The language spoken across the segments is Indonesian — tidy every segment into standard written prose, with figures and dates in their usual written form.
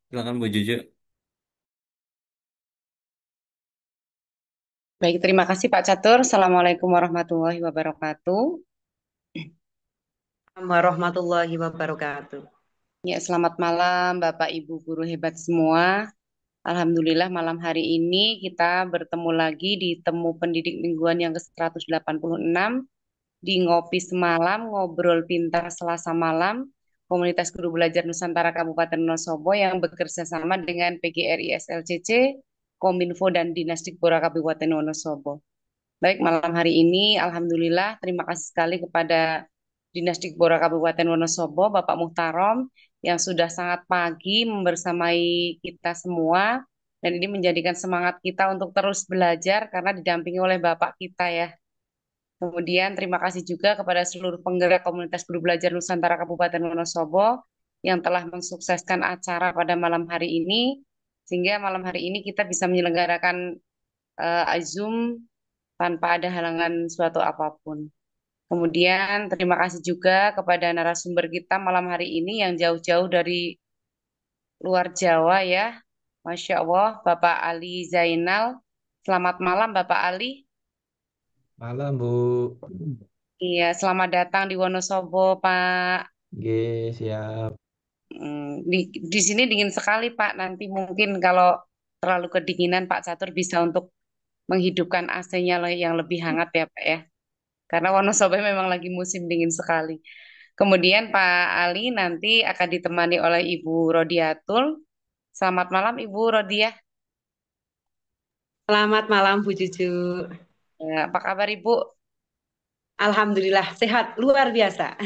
Silakan Bu Juju. Baik, terima kasih Pak Catur. Assalamualaikum warahmatullahi wabarakatuh. Warahmatullahi wabarakatuh. Ya, selamat malam Bapak Ibu guru hebat semua. Alhamdulillah malam hari ini kita bertemu lagi di Temu Pendidik Mingguan yang ke-186 di Ngopi Semalam, Ngobrol Pintar Selasa Malam, Komunitas Guru Belajar Nusantara Kabupaten Wonosobo yang bekerja sama dengan PGRI SLCC, Kominfo dan Dinas Dikbora Kabupaten Wonosobo. Baik, malam hari ini Alhamdulillah terima kasih sekali kepada Dinas Dikbora Kabupaten Wonosobo, Bapak Muhtarom, yang sudah sangat pagi membersamai kita semua, dan ini menjadikan semangat kita untuk terus belajar karena didampingi oleh Bapak kita ya. Kemudian terima kasih juga kepada seluruh penggerak komunitas guru belajar Nusantara Kabupaten Wonosobo yang telah mensukseskan acara pada malam hari ini, sehingga malam hari ini kita bisa menyelenggarakan Zoom tanpa ada halangan suatu apapun. Kemudian terima kasih juga kepada narasumber kita malam hari ini yang jauh-jauh dari luar Jawa ya. Masya Allah, Bapak Ali Zainal. Selamat malam Bapak Ali. Malam Bu. Iya, selamat datang di Wonosobo Pak. G, siap. Di sini dingin sekali Pak. Nanti mungkin kalau terlalu kedinginan Pak Catur bisa untuk menghidupkan AC-nya yang lebih hangat ya Pak ya. Karena Wonosobo memang lagi musim dingin sekali. Kemudian Pak Ali nanti akan ditemani oleh Ibu Rodiatul. Selamat malam Ibu Rodiah. Selamat malam Bu Juju. Apa kabar Ibu? Alhamdulillah sehat luar biasa.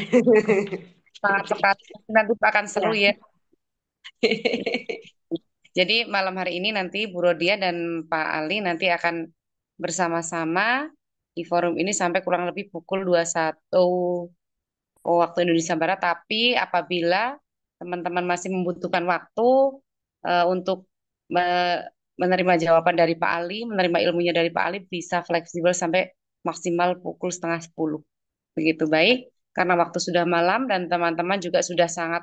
Sangat sekali. Nanti akan seru Ya. ya. Jadi malam hari ini nanti Bu Rodiah dan Pak Ali nanti akan bersama-sama di forum ini sampai kurang lebih pukul 21 waktu Indonesia Barat. Tapi apabila teman-teman masih membutuhkan waktu untuk menerima jawaban dari Pak Ali, menerima ilmunya dari Pak Ali, bisa fleksibel sampai maksimal pukul setengah 10. Begitu baik, karena waktu sudah malam dan teman-teman juga sudah sangat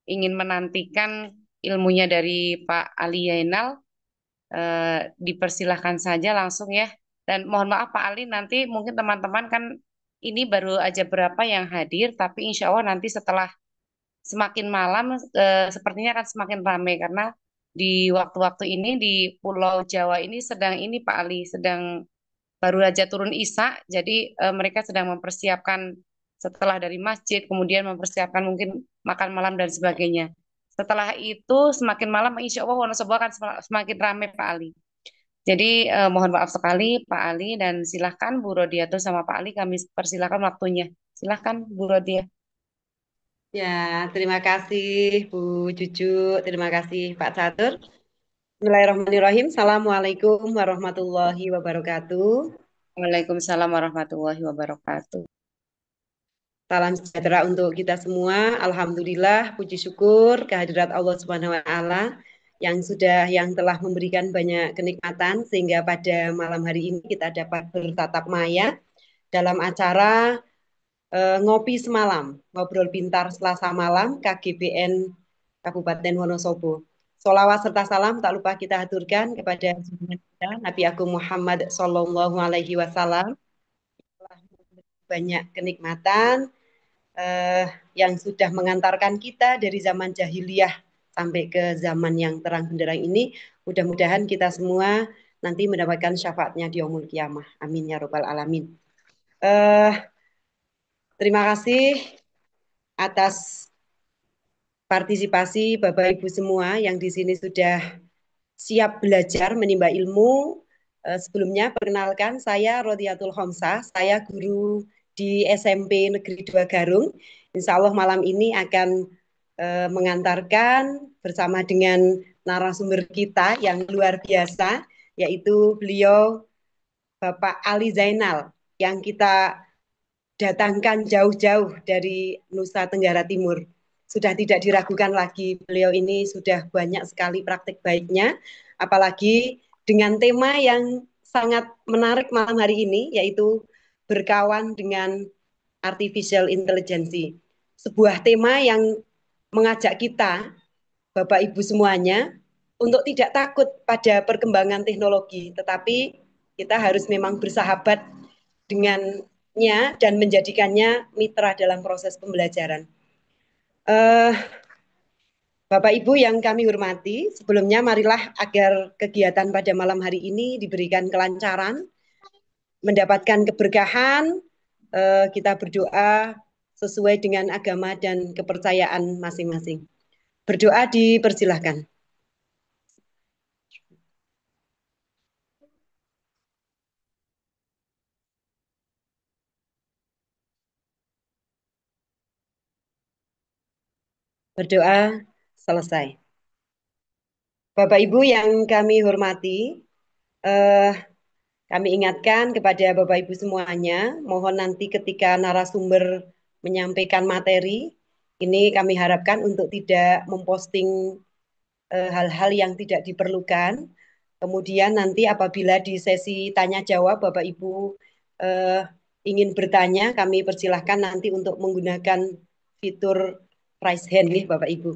ingin menantikan ilmunya dari Pak Ali Yainal, dipersilahkan saja langsung ya. Dan mohon maaf Pak Ali, nanti mungkin teman-teman kan ini baru aja berapa yang hadir, tapi insya Allah nanti setelah semakin malam sepertinya akan semakin ramai karena di waktu-waktu ini di Pulau Jawa ini sedang ini Pak Ali sedang baru aja turun Isya, jadi mereka sedang mempersiapkan setelah dari masjid, kemudian mempersiapkan mungkin makan malam dan sebagainya. Setelah itu semakin malam insya Allah Wonosobo akan semakin ramai Pak Ali. Jadi mohon maaf sekali Pak Ali dan silahkan Bu Rodiatul sama Pak Ali kami persilahkan waktunya. Silahkan Bu Rodia. Ya, terima kasih Bu Juju, terima kasih Pak Catur. Bismillahirrahmanirrahim. Assalamualaikum warahmatullahi wabarakatuh. Waalaikumsalam warahmatullahi wabarakatuh. Salam sejahtera untuk kita semua. Alhamdulillah, puji syukur kehadirat Allah Subhanahu wa taala yang telah memberikan banyak kenikmatan sehingga pada malam hari ini kita dapat bertatap maya dalam acara ngopi semalam, ngobrol pintar Selasa malam KGBN Kabupaten Wonosobo. Solawat serta salam tak lupa kita haturkan kepada junjungan kita Nabi Agung Muhammad Sallallahu Alaihi Wasallam, banyak kenikmatan eh, yang sudah mengantarkan kita dari zaman jahiliyah sampai ke zaman yang terang benderang ini. Mudah-mudahan kita semua nanti mendapatkan syafaatnya di yaumul kiamah. Amin ya robbal alamin. Eh, Terima kasih atas partisipasi Bapak Ibu semua yang di sini sudah siap belajar menimba ilmu. Sebelumnya perkenalkan saya Rodiatul Homsah, saya guru di SMP Negeri 2 Garung. Insya Allah malam ini akan mengantarkan bersama dengan narasumber kita yang luar biasa, yaitu beliau Bapak Ali Zainal yang kita datangkan jauh-jauh dari Nusa Tenggara Timur. Sudah tidak diragukan lagi, beliau ini sudah banyak sekali praktik baiknya, apalagi dengan tema yang sangat menarik malam hari ini, yaitu berkawan dengan artificial intelligence. Sebuah tema yang mengajak kita Bapak Ibu semuanya untuk tidak takut pada perkembangan teknologi, tetapi kita harus memang bersahabat dengannya dan menjadikannya mitra dalam proses pembelajaran. Uh, Bapak Ibu yang kami hormati, sebelumnya marilah agar kegiatan pada malam hari ini diberikan kelancaran, mendapatkan keberkahan, kita berdoa sesuai dengan agama dan kepercayaan masing-masing. Berdoa dipersilahkan. Berdoa selesai. Bapak Ibu yang kami hormati, eh, kami ingatkan kepada Bapak Ibu semuanya, mohon nanti ketika narasumber menyampaikan materi, ini kami harapkan untuk tidak memposting hal-hal yang tidak diperlukan. Kemudian nanti apabila di sesi tanya jawab Bapak Ibu eh, ingin bertanya, kami persilahkan nanti untuk menggunakan fitur raise hand nih Bapak Ibu.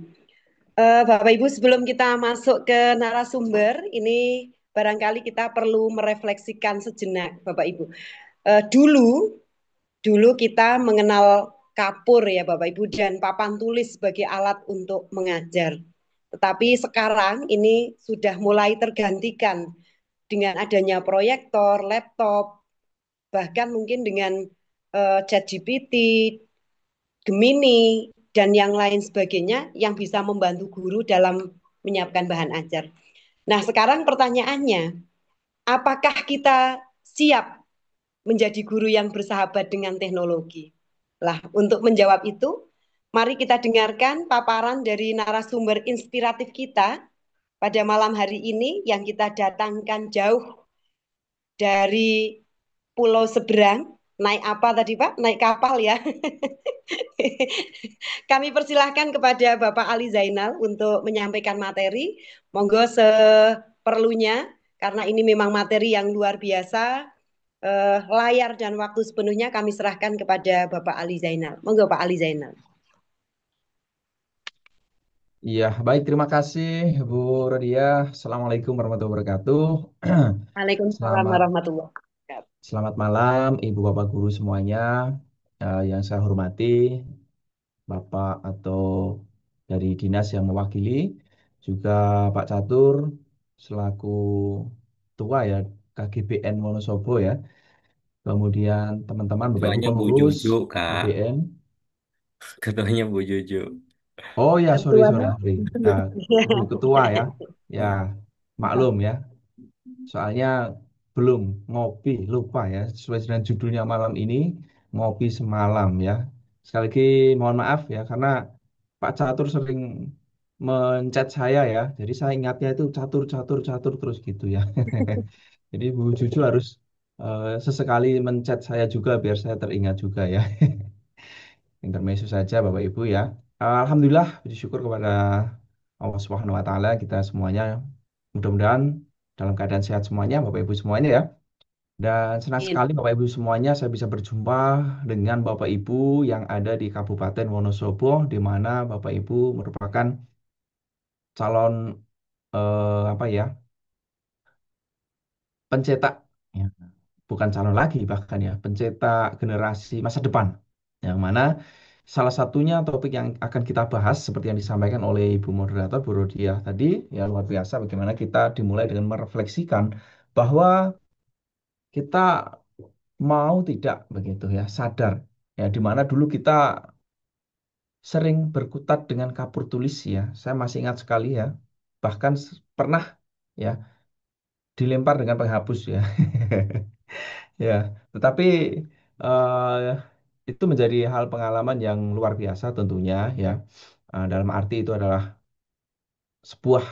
Bapak Ibu sebelum kita masuk ke narasumber, ini barangkali kita perlu merefleksikan sejenak Bapak Ibu. Dulu dulu kita mengenal kapur ya Bapak Ibu dan papan tulis sebagai alat untuk mengajar. Tetapi sekarang ini sudah mulai tergantikan dengan adanya proyektor, laptop, bahkan mungkin dengan ChatGPT, Gemini, dan yang lain sebagainya yang bisa membantu guru dalam menyiapkan bahan ajar. Nah, sekarang pertanyaannya, apakah kita siap menjadi guru yang bersahabat dengan teknologi? Lah, untuk menjawab itu, mari kita dengarkan paparan dari narasumber inspiratif kita pada malam hari ini yang kita datangkan jauh dari pulau seberang. Naik apa tadi Pak? Naik kapal ya. Kami persilahkan kepada Bapak Ali Zainal untuk menyampaikan materi. Monggo seperlunya, karena ini memang materi yang luar biasa. Layar dan waktu sepenuhnya kami serahkan kepada Bapak Ali Zainal. Monggo Pak Ali Zainal. Iya, baik. Terima kasih, Bu Rodia. Assalamualaikum warahmatullahi wabarakatuh. Waalaikumsalam Selamat warahmatullahi wabarakatuh. Selamat malam, Ibu Bapak Guru semuanya. Yang saya hormati, Bapak atau dari dinas yang mewakili, juga Pak Catur selaku Ketua ya KGBN Wonosobo ya. Kemudian teman-teman Bapak Ibu Ketuanya Bu pengurus Juju, Kak. GBN. Ketuanya Bu Juju. Oh ya, sorry sorry Ketuanya. sorry. Nah, Bu Ketua ya, ya maklum ya. Soalnya belum ngopi, lupa ya. Sesuai dengan judulnya malam ini, ngopi semalam ya. Sekali lagi mohon maaf ya, karena Pak Catur sering menchat saya ya. Jadi saya ingatnya itu catur, catur, catur terus gitu ya. Jadi Bu Juju harus sesekali menchat saya juga biar saya teringat juga ya. Intermezzo saja Bapak Ibu ya. Alhamdulillah, puji syukur kepada Allah Subhanahu wa taala kita semuanya mudah-mudahan dalam keadaan sehat semuanya Bapak Ibu semuanya ya. Dan senang sekali Bapak Ibu semuanya saya bisa berjumpa dengan Bapak Ibu yang ada di Kabupaten Wonosobo di mana Bapak Ibu merupakan calon apa ya, pencetak ya, bukan calon lagi bahkan ya, pencetak generasi masa depan. Yang mana salah satunya topik yang akan kita bahas seperti yang disampaikan oleh Ibu Moderator Bu Rodiah tadi ya luar biasa bagaimana kita dimulai dengan merefleksikan bahwa kita mau tidak begitu ya sadar ya di mana dulu kita sering berkutat dengan kapur tulis ya. Saya masih ingat sekali ya. Bahkan pernah ya dilempar dengan penghapus ya. Ya, tetapi eh, itu menjadi hal pengalaman yang luar biasa tentunya ya. Dalam arti itu adalah sebuah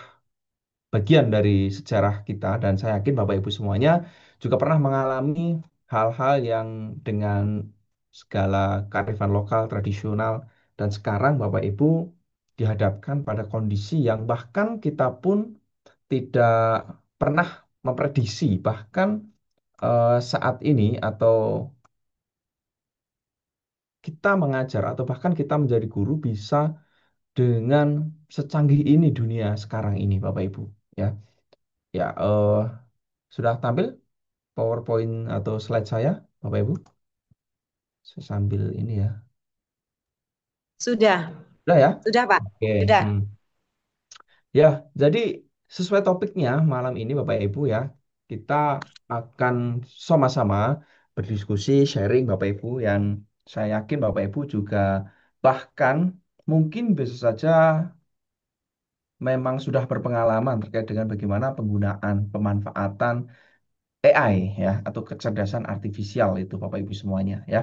bagian dari sejarah kita dan saya yakin Bapak Ibu semuanya juga pernah mengalami hal-hal yang dengan segala kearifan lokal tradisional dan sekarang Bapak Ibu dihadapkan pada kondisi yang bahkan kita pun tidak pernah memprediksi bahkan saat ini atau kita mengajar atau bahkan kita menjadi guru bisa dengan secanggih ini dunia sekarang ini, Bapak Ibu. Ya, ya, sudah tampil PowerPoint atau slide saya, Bapak Ibu. Saya sambil ini ya. Sudah, Sudah ya? sudah Pak. Oke. Sudah. hmm. Ya, jadi sesuai topiknya malam ini Bapak Ibu ya, kita akan sama-sama berdiskusi, sharing Bapak Ibu yang saya yakin Bapak Ibu juga bahkan mungkin bisa saja memang sudah berpengalaman terkait dengan bagaimana penggunaan, pemanfaatan AI ya atau kecerdasan artifisial itu Bapak Ibu semuanya ya.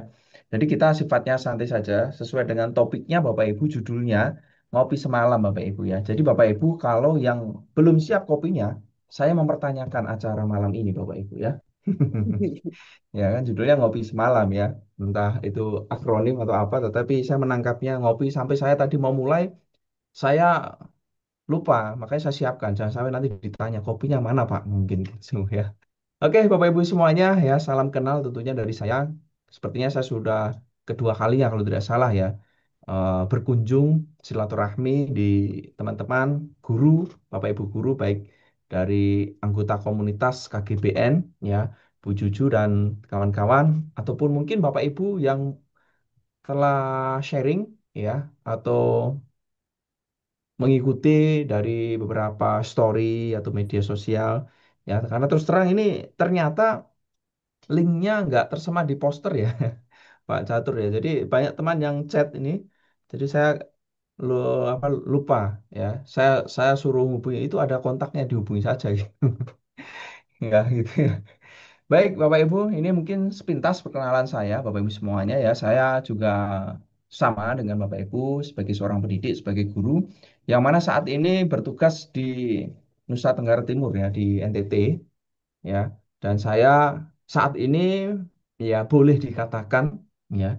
Jadi kita sifatnya santai saja sesuai dengan topiknya Bapak Ibu judulnya ngopi semalam Bapak Ibu ya. Jadi Bapak Ibu kalau yang belum siap kopinya, saya mempertanyakan acara malam ini Bapak Ibu ya. Ya kan judulnya ngopi semalam ya. Entah itu akronim atau apa tetapi saya menangkapnya ngopi sampai saya tadi mau mulai saya lupa, makanya saya siapkan jangan sampai nanti ditanya kopinya mana Pak mungkin gitu ya. Oke, Bapak Ibu semuanya ya, salam kenal tentunya dari saya. Sepertinya saya sudah kedua kalinya kalau tidak salah ya berkunjung silaturahmi di teman-teman guru, Bapak Ibu guru baik dari anggota komunitas KGBN ya, Bu Juju dan kawan-kawan ataupun mungkin Bapak Ibu yang telah sharing ya atau mengikuti dari beberapa story atau media sosial ya karena terus terang ini ternyata linknya nggak tersemat di poster ya Pak Catur ya. Jadi banyak teman yang chat ini. Jadi saya lu apa lupa ya. Saya suruh hubungi itu ada kontaknya dihubungi saja gitu. Ya gitu ya. Baik Bapak Ibu, ini mungkin sepintas perkenalan saya Bapak Ibu semuanya ya. Saya juga sama dengan Bapak Ibu sebagai seorang pendidik, sebagai guru yang mana saat ini bertugas di Nusa Tenggara Timur ya di NTT ya. Dan saya saat ini ya boleh dikatakan ya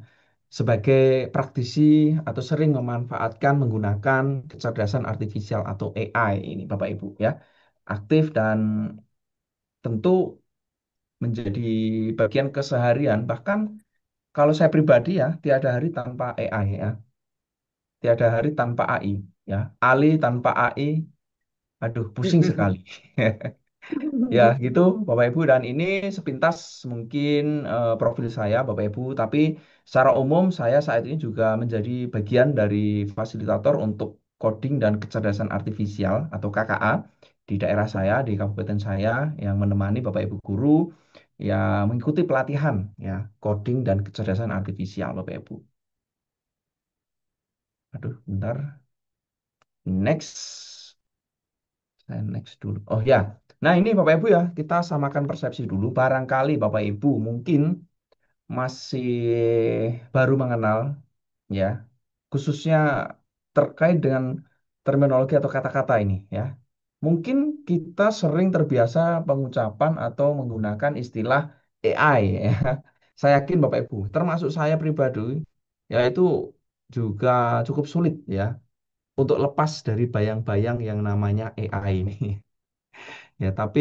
sebagai praktisi atau sering memanfaatkan menggunakan kecerdasan artifisial atau AI ini Bapak Ibu ya. Aktif dan tentu menjadi bagian keseharian bahkan kalau saya pribadi ya tiada hari tanpa AI ya. Tiada hari tanpa AI ya. Ali tanpa AI aduh pusing sekali. Ya, gitu Bapak Ibu dan ini sepintas mungkin profil saya Bapak Ibu, tapi secara umum saya saat ini juga menjadi bagian dari fasilitator untuk coding dan kecerdasan artifisial atau KKA di daerah saya, di kabupaten saya yang menemani Bapak Ibu guru yang mengikuti pelatihan ya coding dan kecerdasan artifisial Bapak Ibu. Aduh, bentar. Next. Saya next dulu. Oh ya. Nah, ini Bapak Ibu ya, kita samakan persepsi dulu. Barangkali Bapak Ibu mungkin masih baru mengenal ya, khususnya terkait dengan terminologi atau kata-kata ini ya. Mungkin kita sering terbiasa pengucapan atau menggunakan istilah AI ya. Saya yakin Bapak Ibu, termasuk saya pribadi, yaitu juga cukup sulit ya untuk lepas dari bayang-bayang yang namanya AI ini. Ya, tapi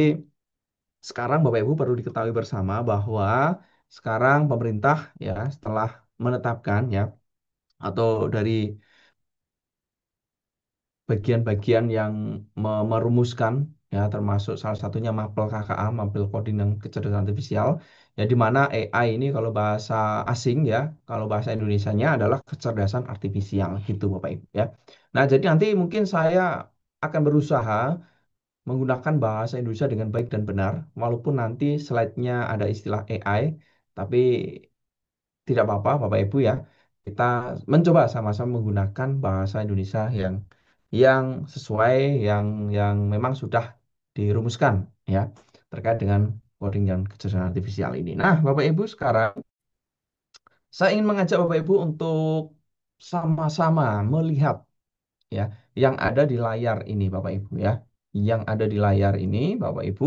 sekarang Bapak Ibu perlu diketahui bersama bahwa sekarang pemerintah ya setelah menetapkan ya atau dari bagian-bagian yang merumuskan ya termasuk salah satunya Mapel KKA, Mapel Coding dan Kecerdasan Artifisial ya di mana AI ini kalau bahasa asing ya, kalau bahasa Indonesianya adalah kecerdasan artifisial gitu Bapak Ibu ya. Nah, jadi nanti mungkin saya akan berusaha menggunakan bahasa Indonesia dengan baik dan benar, walaupun nanti slide-nya ada istilah AI, tapi tidak apa-apa, Bapak Ibu ya. Kita mencoba sama-sama menggunakan bahasa Indonesia yang sesuai, yang memang sudah dirumuskan ya terkait dengan coding dan kecerdasan artifisial ini. Nah, Bapak Ibu sekarang saya ingin mengajak Bapak Ibu untuk sama-sama melihat ya yang ada di layar ini Bapak Ibu ya. Yang ada di layar ini Bapak Ibu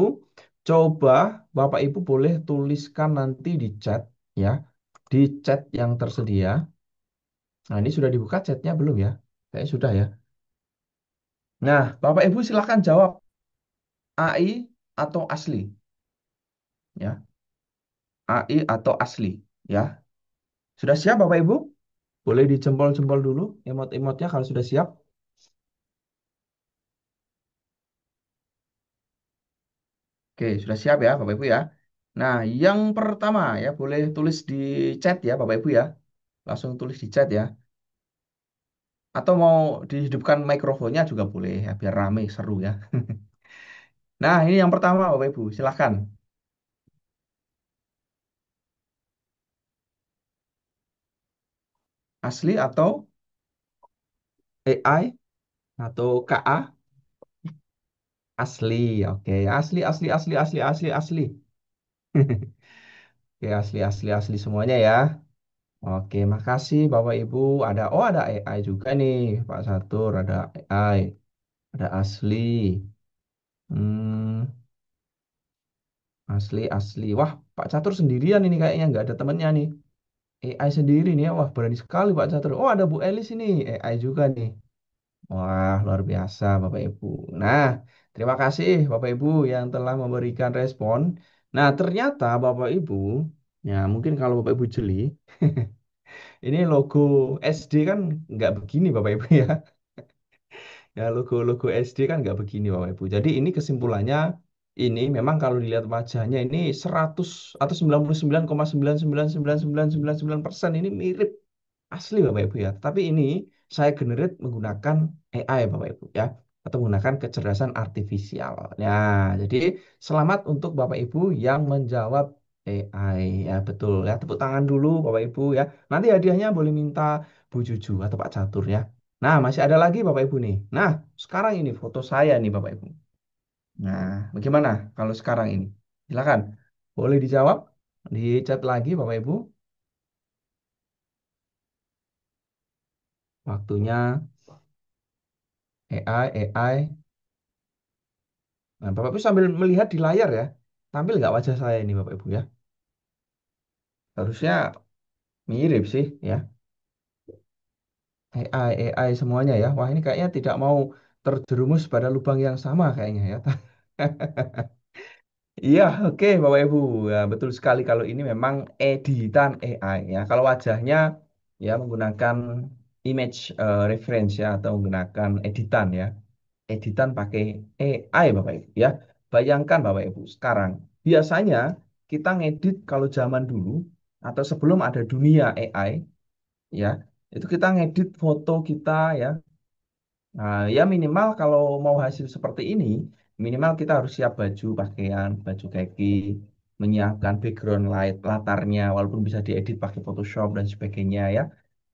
coba Bapak Ibu boleh tuliskan nanti di chat ya. Di chat yang tersedia. Nah, ini sudah dibuka chatnya belum ya? Kayaknya sudah ya. Nah, Bapak Ibu silahkan jawab AI atau asli ya. AI atau asli ya. Sudah siap Bapak Ibu? Boleh dijempol-jempol dulu emot-emotnya kalau sudah siap. Oke, sudah siap ya Bapak Ibu ya. Nah, yang pertama ya boleh tulis di chat ya Bapak Ibu ya. Langsung tulis di chat ya. Atau mau dihidupkan mikrofonnya juga boleh ya, biar rame, seru ya. Nah, ini yang pertama Bapak Ibu, silahkan. Asli atau AI atau KA? Asli, oke. Asli, asli, asli, asli, asli, asli. Oke, asli, asli, asli semuanya ya. Oke, makasih Bapak Ibu. Ada AI juga nih, Pak Satur. Ada AI, ada asli. Hmm, asli, asli. Wah, Pak Catur sendirian ini kayaknya nggak ada temennya nih. AI sendiri nih ya. Wah, berani sekali Pak Catur. Oh, ada Bu Elis ini, AI juga nih. Wah, luar biasa Bapak Ibu. Nah, terima kasih Bapak Ibu yang telah memberikan respon. Nah, ternyata Bapak Ibu, ya mungkin kalau Bapak Ibu jeli, ini logo SD kan nggak begini Bapak Ibu ya. Ya, logo-logo SD kan nggak begini Bapak Ibu. Jadi ini kesimpulannya, ini memang kalau dilihat wajahnya ini 100 atau 99,9999999% ini mirip asli Bapak Ibu ya. Tapi ini saya generate menggunakan AI Bapak Ibu ya. Atau menggunakan kecerdasan artifisial. Nah, jadi selamat untuk Bapak Ibu yang menjawab AI. Ya, betul ya. Tepuk tangan dulu Bapak Ibu ya. Nanti hadiahnya boleh minta Bu Juju atau Pak Catur ya. Nah, masih ada lagi Bapak Ibu nih. Nah, sekarang ini foto saya nih Bapak Ibu. Nah, bagaimana kalau sekarang ini? Silakan. Boleh dijawab di chat lagi Bapak Ibu. Waktunya AI, AI. Nah, Bapak Ibu sambil melihat di layar ya. Tampil nggak wajah saya ini Bapak Ibu ya? Harusnya mirip sih ya. AI, AI semuanya ya. Wah, ini kayaknya tidak mau terjerumus pada lubang yang sama kayaknya ya. Iya, oke Bapak Ibu. Ya, betul sekali kalau ini memang editan AI ya. Kalau wajahnya ya menggunakan image reference ya atau menggunakan editan ya. Editan pakai AI Bapak Ibu ya. Bayangkan Bapak Ibu sekarang biasanya kita ngedit kalau zaman dulu atau sebelum ada dunia AI ya, itu kita ngedit foto kita ya. Nah, ya minimal kalau mau hasil seperti ini, minimal kita harus siap baju, pakaian, baju kaki, menyiapkan background light, latarnya, walaupun bisa diedit pakai Photoshop dan sebagainya ya.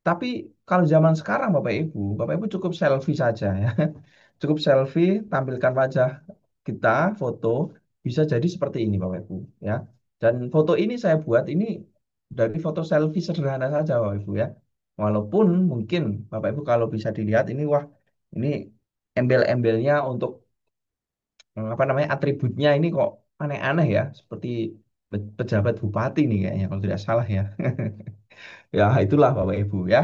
Tapi kalau zaman sekarang Bapak Ibu cukup selfie saja ya. Cukup selfie, tampilkan wajah kita, foto, bisa jadi seperti ini Bapak Ibu ya. Dan foto ini saya buat ini dari foto selfie sederhana saja Bapak Ibu ya. Walaupun mungkin Bapak Ibu kalau bisa dilihat ini wah ini embel-embelnya untuk apa namanya atributnya ini kok aneh-aneh ya, seperti pejabat bupati nih kayaknya kalau tidak salah ya. Ya itulah Bapak Ibu ya.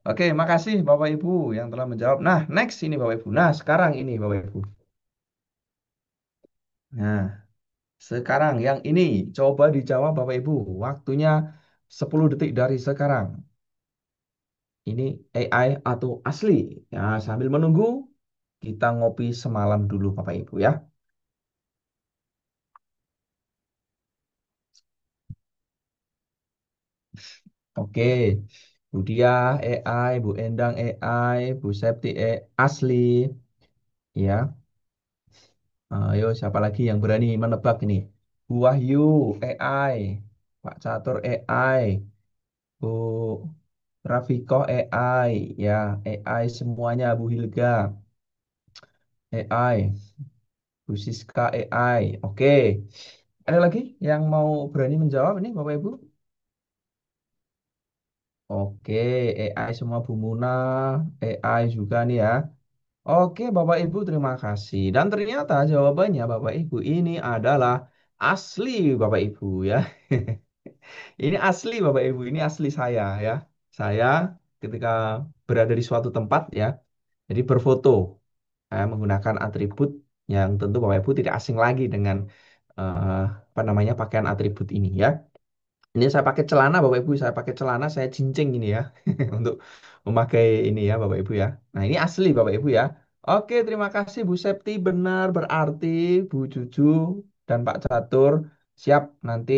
Oke, makasih Bapak Ibu yang telah menjawab. Nah, next ini Bapak Ibu. Nah, sekarang ini Bapak Ibu. Nah, sekarang yang ini coba dijawab Bapak Ibu. Waktunya 10 detik dari sekarang. Ini AI atau asli? Ya, sambil menunggu kita ngopi semalam dulu Bapak Ibu ya. Oke, Bu Dia AI, Bu Endang AI, Bu Septi asli, ya. Ayo siapa lagi yang berani menebak ini? Bu Wahyu AI, Pak Catur AI, Bu Rafiko AI, ya AI semuanya, Bu Hilga AI, Bu Siska AI. Oke, ada lagi yang mau berani menjawab ini Bapak Ibu? Oke, AI semua Bu Muna, AI juga nih ya. Oke, Bapak Ibu, terima kasih. Dan ternyata jawabannya Bapak Ibu ini adalah asli Bapak Ibu ya. Ini asli Bapak Ibu, ini asli saya ya. Saya ketika berada di suatu tempat ya, jadi berfoto menggunakan atribut yang tentu Bapak Ibu tidak asing lagi dengan eh, apa namanya pakaian atribut ini ya. Ini saya pakai celana Bapak Ibu, saya pakai celana saya cincing ini ya untuk memakai ini ya Bapak Ibu ya. Nah, ini asli Bapak Ibu ya. Oke, terima kasih Bu Septi benar berarti Bu Juju dan Pak Catur siap nanti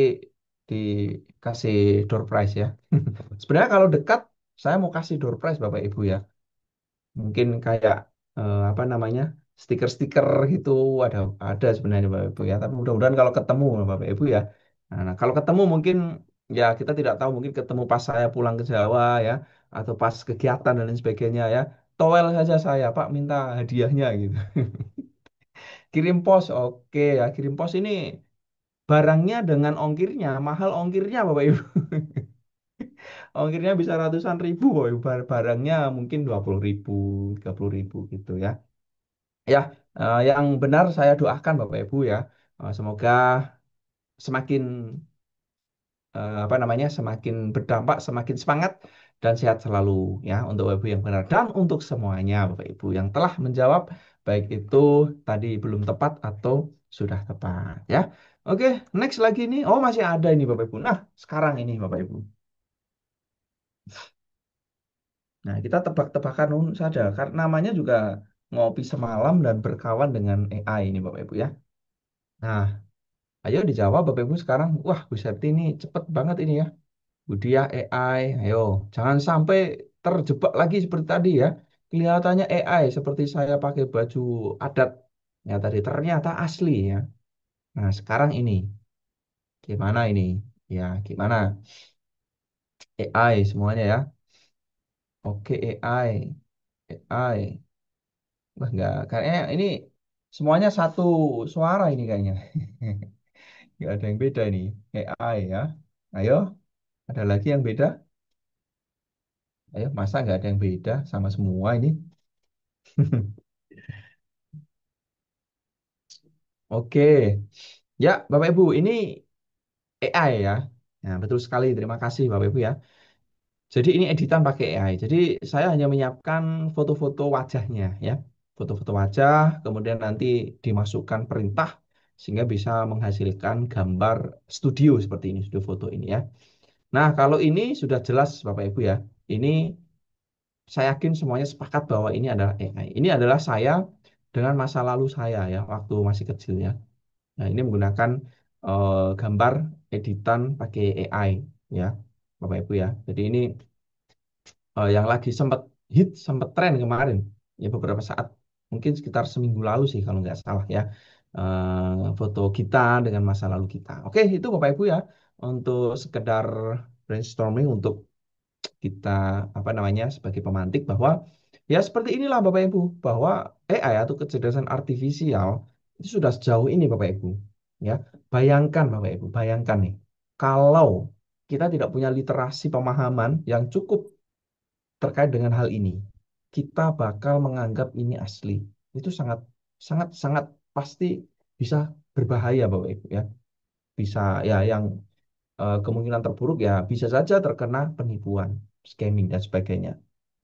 dikasih door prize ya. Sebenarnya kalau dekat saya mau kasih door prize Bapak Ibu ya. Mungkin kayak apa namanya? Stiker-stiker gitu ada sebenarnya Bapak Ibu ya. Tapi mudah-mudahan kalau ketemu Bapak Ibu ya. Nah, kalau ketemu mungkin ya kita tidak tahu mungkin ketemu pas saya pulang ke Jawa ya atau pas kegiatan dan lain sebagainya ya. Towel saja saya Pak minta hadiahnya gitu. Kirim pos, oke ya. Kirim pos ini barangnya dengan ongkirnya, mahal ongkirnya Bapak Ibu. Ongkirnya bisa ratusan ribu Bapak Ibu. Barangnya mungkin 20.000, 30.000 gitu ya. Ya, yang benar saya doakan Bapak Ibu ya. Semoga semakin apa namanya semakin berdampak, semakin semangat dan sehat selalu ya untuk Bapak Ibu yang benar dan untuk semuanya Bapak Ibu yang telah menjawab baik itu tadi belum tepat atau sudah tepat ya. Oke, next lagi nih. Oh, masih ada ini Bapak Ibu. Nah, sekarang ini Bapak Ibu. Nah, kita tebak-tebakan saja karena namanya juga ngopi semalam dan berkawan dengan AI ini Bapak Ibu ya. Nah, ayo dijawab Bapak Ibu sekarang. Wah, Bu Septi ini cepet banget ini ya. Budiah AI, ayo jangan sampai terjebak lagi seperti tadi ya. Kelihatannya AI seperti saya pakai baju adat. Ya tadi ternyata asli ya. Nah sekarang ini, gimana ini? Ya gimana? AI semuanya ya. Oke AI, AI. Wah enggak, kayaknya ini semuanya satu suara ini kayaknya. Nggak ada yang beda ini. AI ya. Ayo, ada lagi yang beda? Ayo, masa nggak ada yang beda sama semua ini? Oke, ya Bapak Ibu, ini AI ya. Nah, betul sekali. Terima kasih Bapak Ibu ya. Jadi ini editan pakai AI. Jadi saya hanya menyiapkan foto-foto wajahnya ya. Foto-foto wajah, kemudian nanti dimasukkan perintah sehingga bisa menghasilkan gambar studio seperti ini, studio foto ini ya. Nah, kalau ini sudah jelas Bapak Ibu ya. Ini saya yakin semuanya sepakat bahwa ini adalah AI. Ini adalah saya dengan masa lalu saya ya, waktu masih kecil ya. Nah, ini menggunakan gambar editan pakai AI ya, Bapak Ibu ya. Jadi ini yang lagi sempat hit, sempat tren kemarin ya beberapa saat, mungkin sekitar seminggu lalu sih kalau nggak salah ya. Foto kita dengan masa lalu kita. Oke, itu Bapak Ibu ya untuk sekedar brainstorming untuk kita apa namanya sebagai pemantik bahwa ya seperti inilah Bapak Ibu bahwa AI atau kecerdasan artifisial itu sudah sejauh ini Bapak Ibu ya. Bayangkan Bapak Ibu, bayangkan nih kalau kita tidak punya literasi pemahaman yang cukup terkait dengan hal ini, kita bakal menganggap ini asli. Itu sangat sangat sangat pasti bisa berbahaya Bapak Ibu ya. Bisa ya yang kemungkinan terburuk ya bisa saja terkena penipuan, scamming dan sebagainya.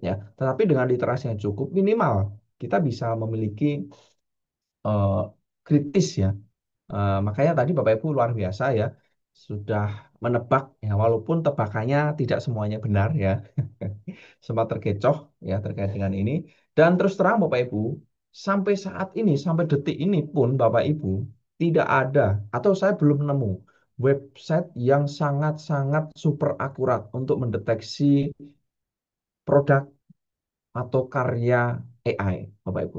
Ya, tetapi dengan literasi yang cukup minimal kita bisa memiliki eh, kritis ya. Makanya tadi Bapak Ibu luar biasa ya sudah menebak ya walaupun tebakannya tidak semuanya benar ya. Sempat terkecoh ya terkait dengan ini dan terus terang Bapak Ibu sampai saat ini sampai detik ini pun Bapak Ibu tidak ada atau saya belum nemu website yang sangat-sangat super akurat untuk mendeteksi produk atau karya AI, Bapak Ibu.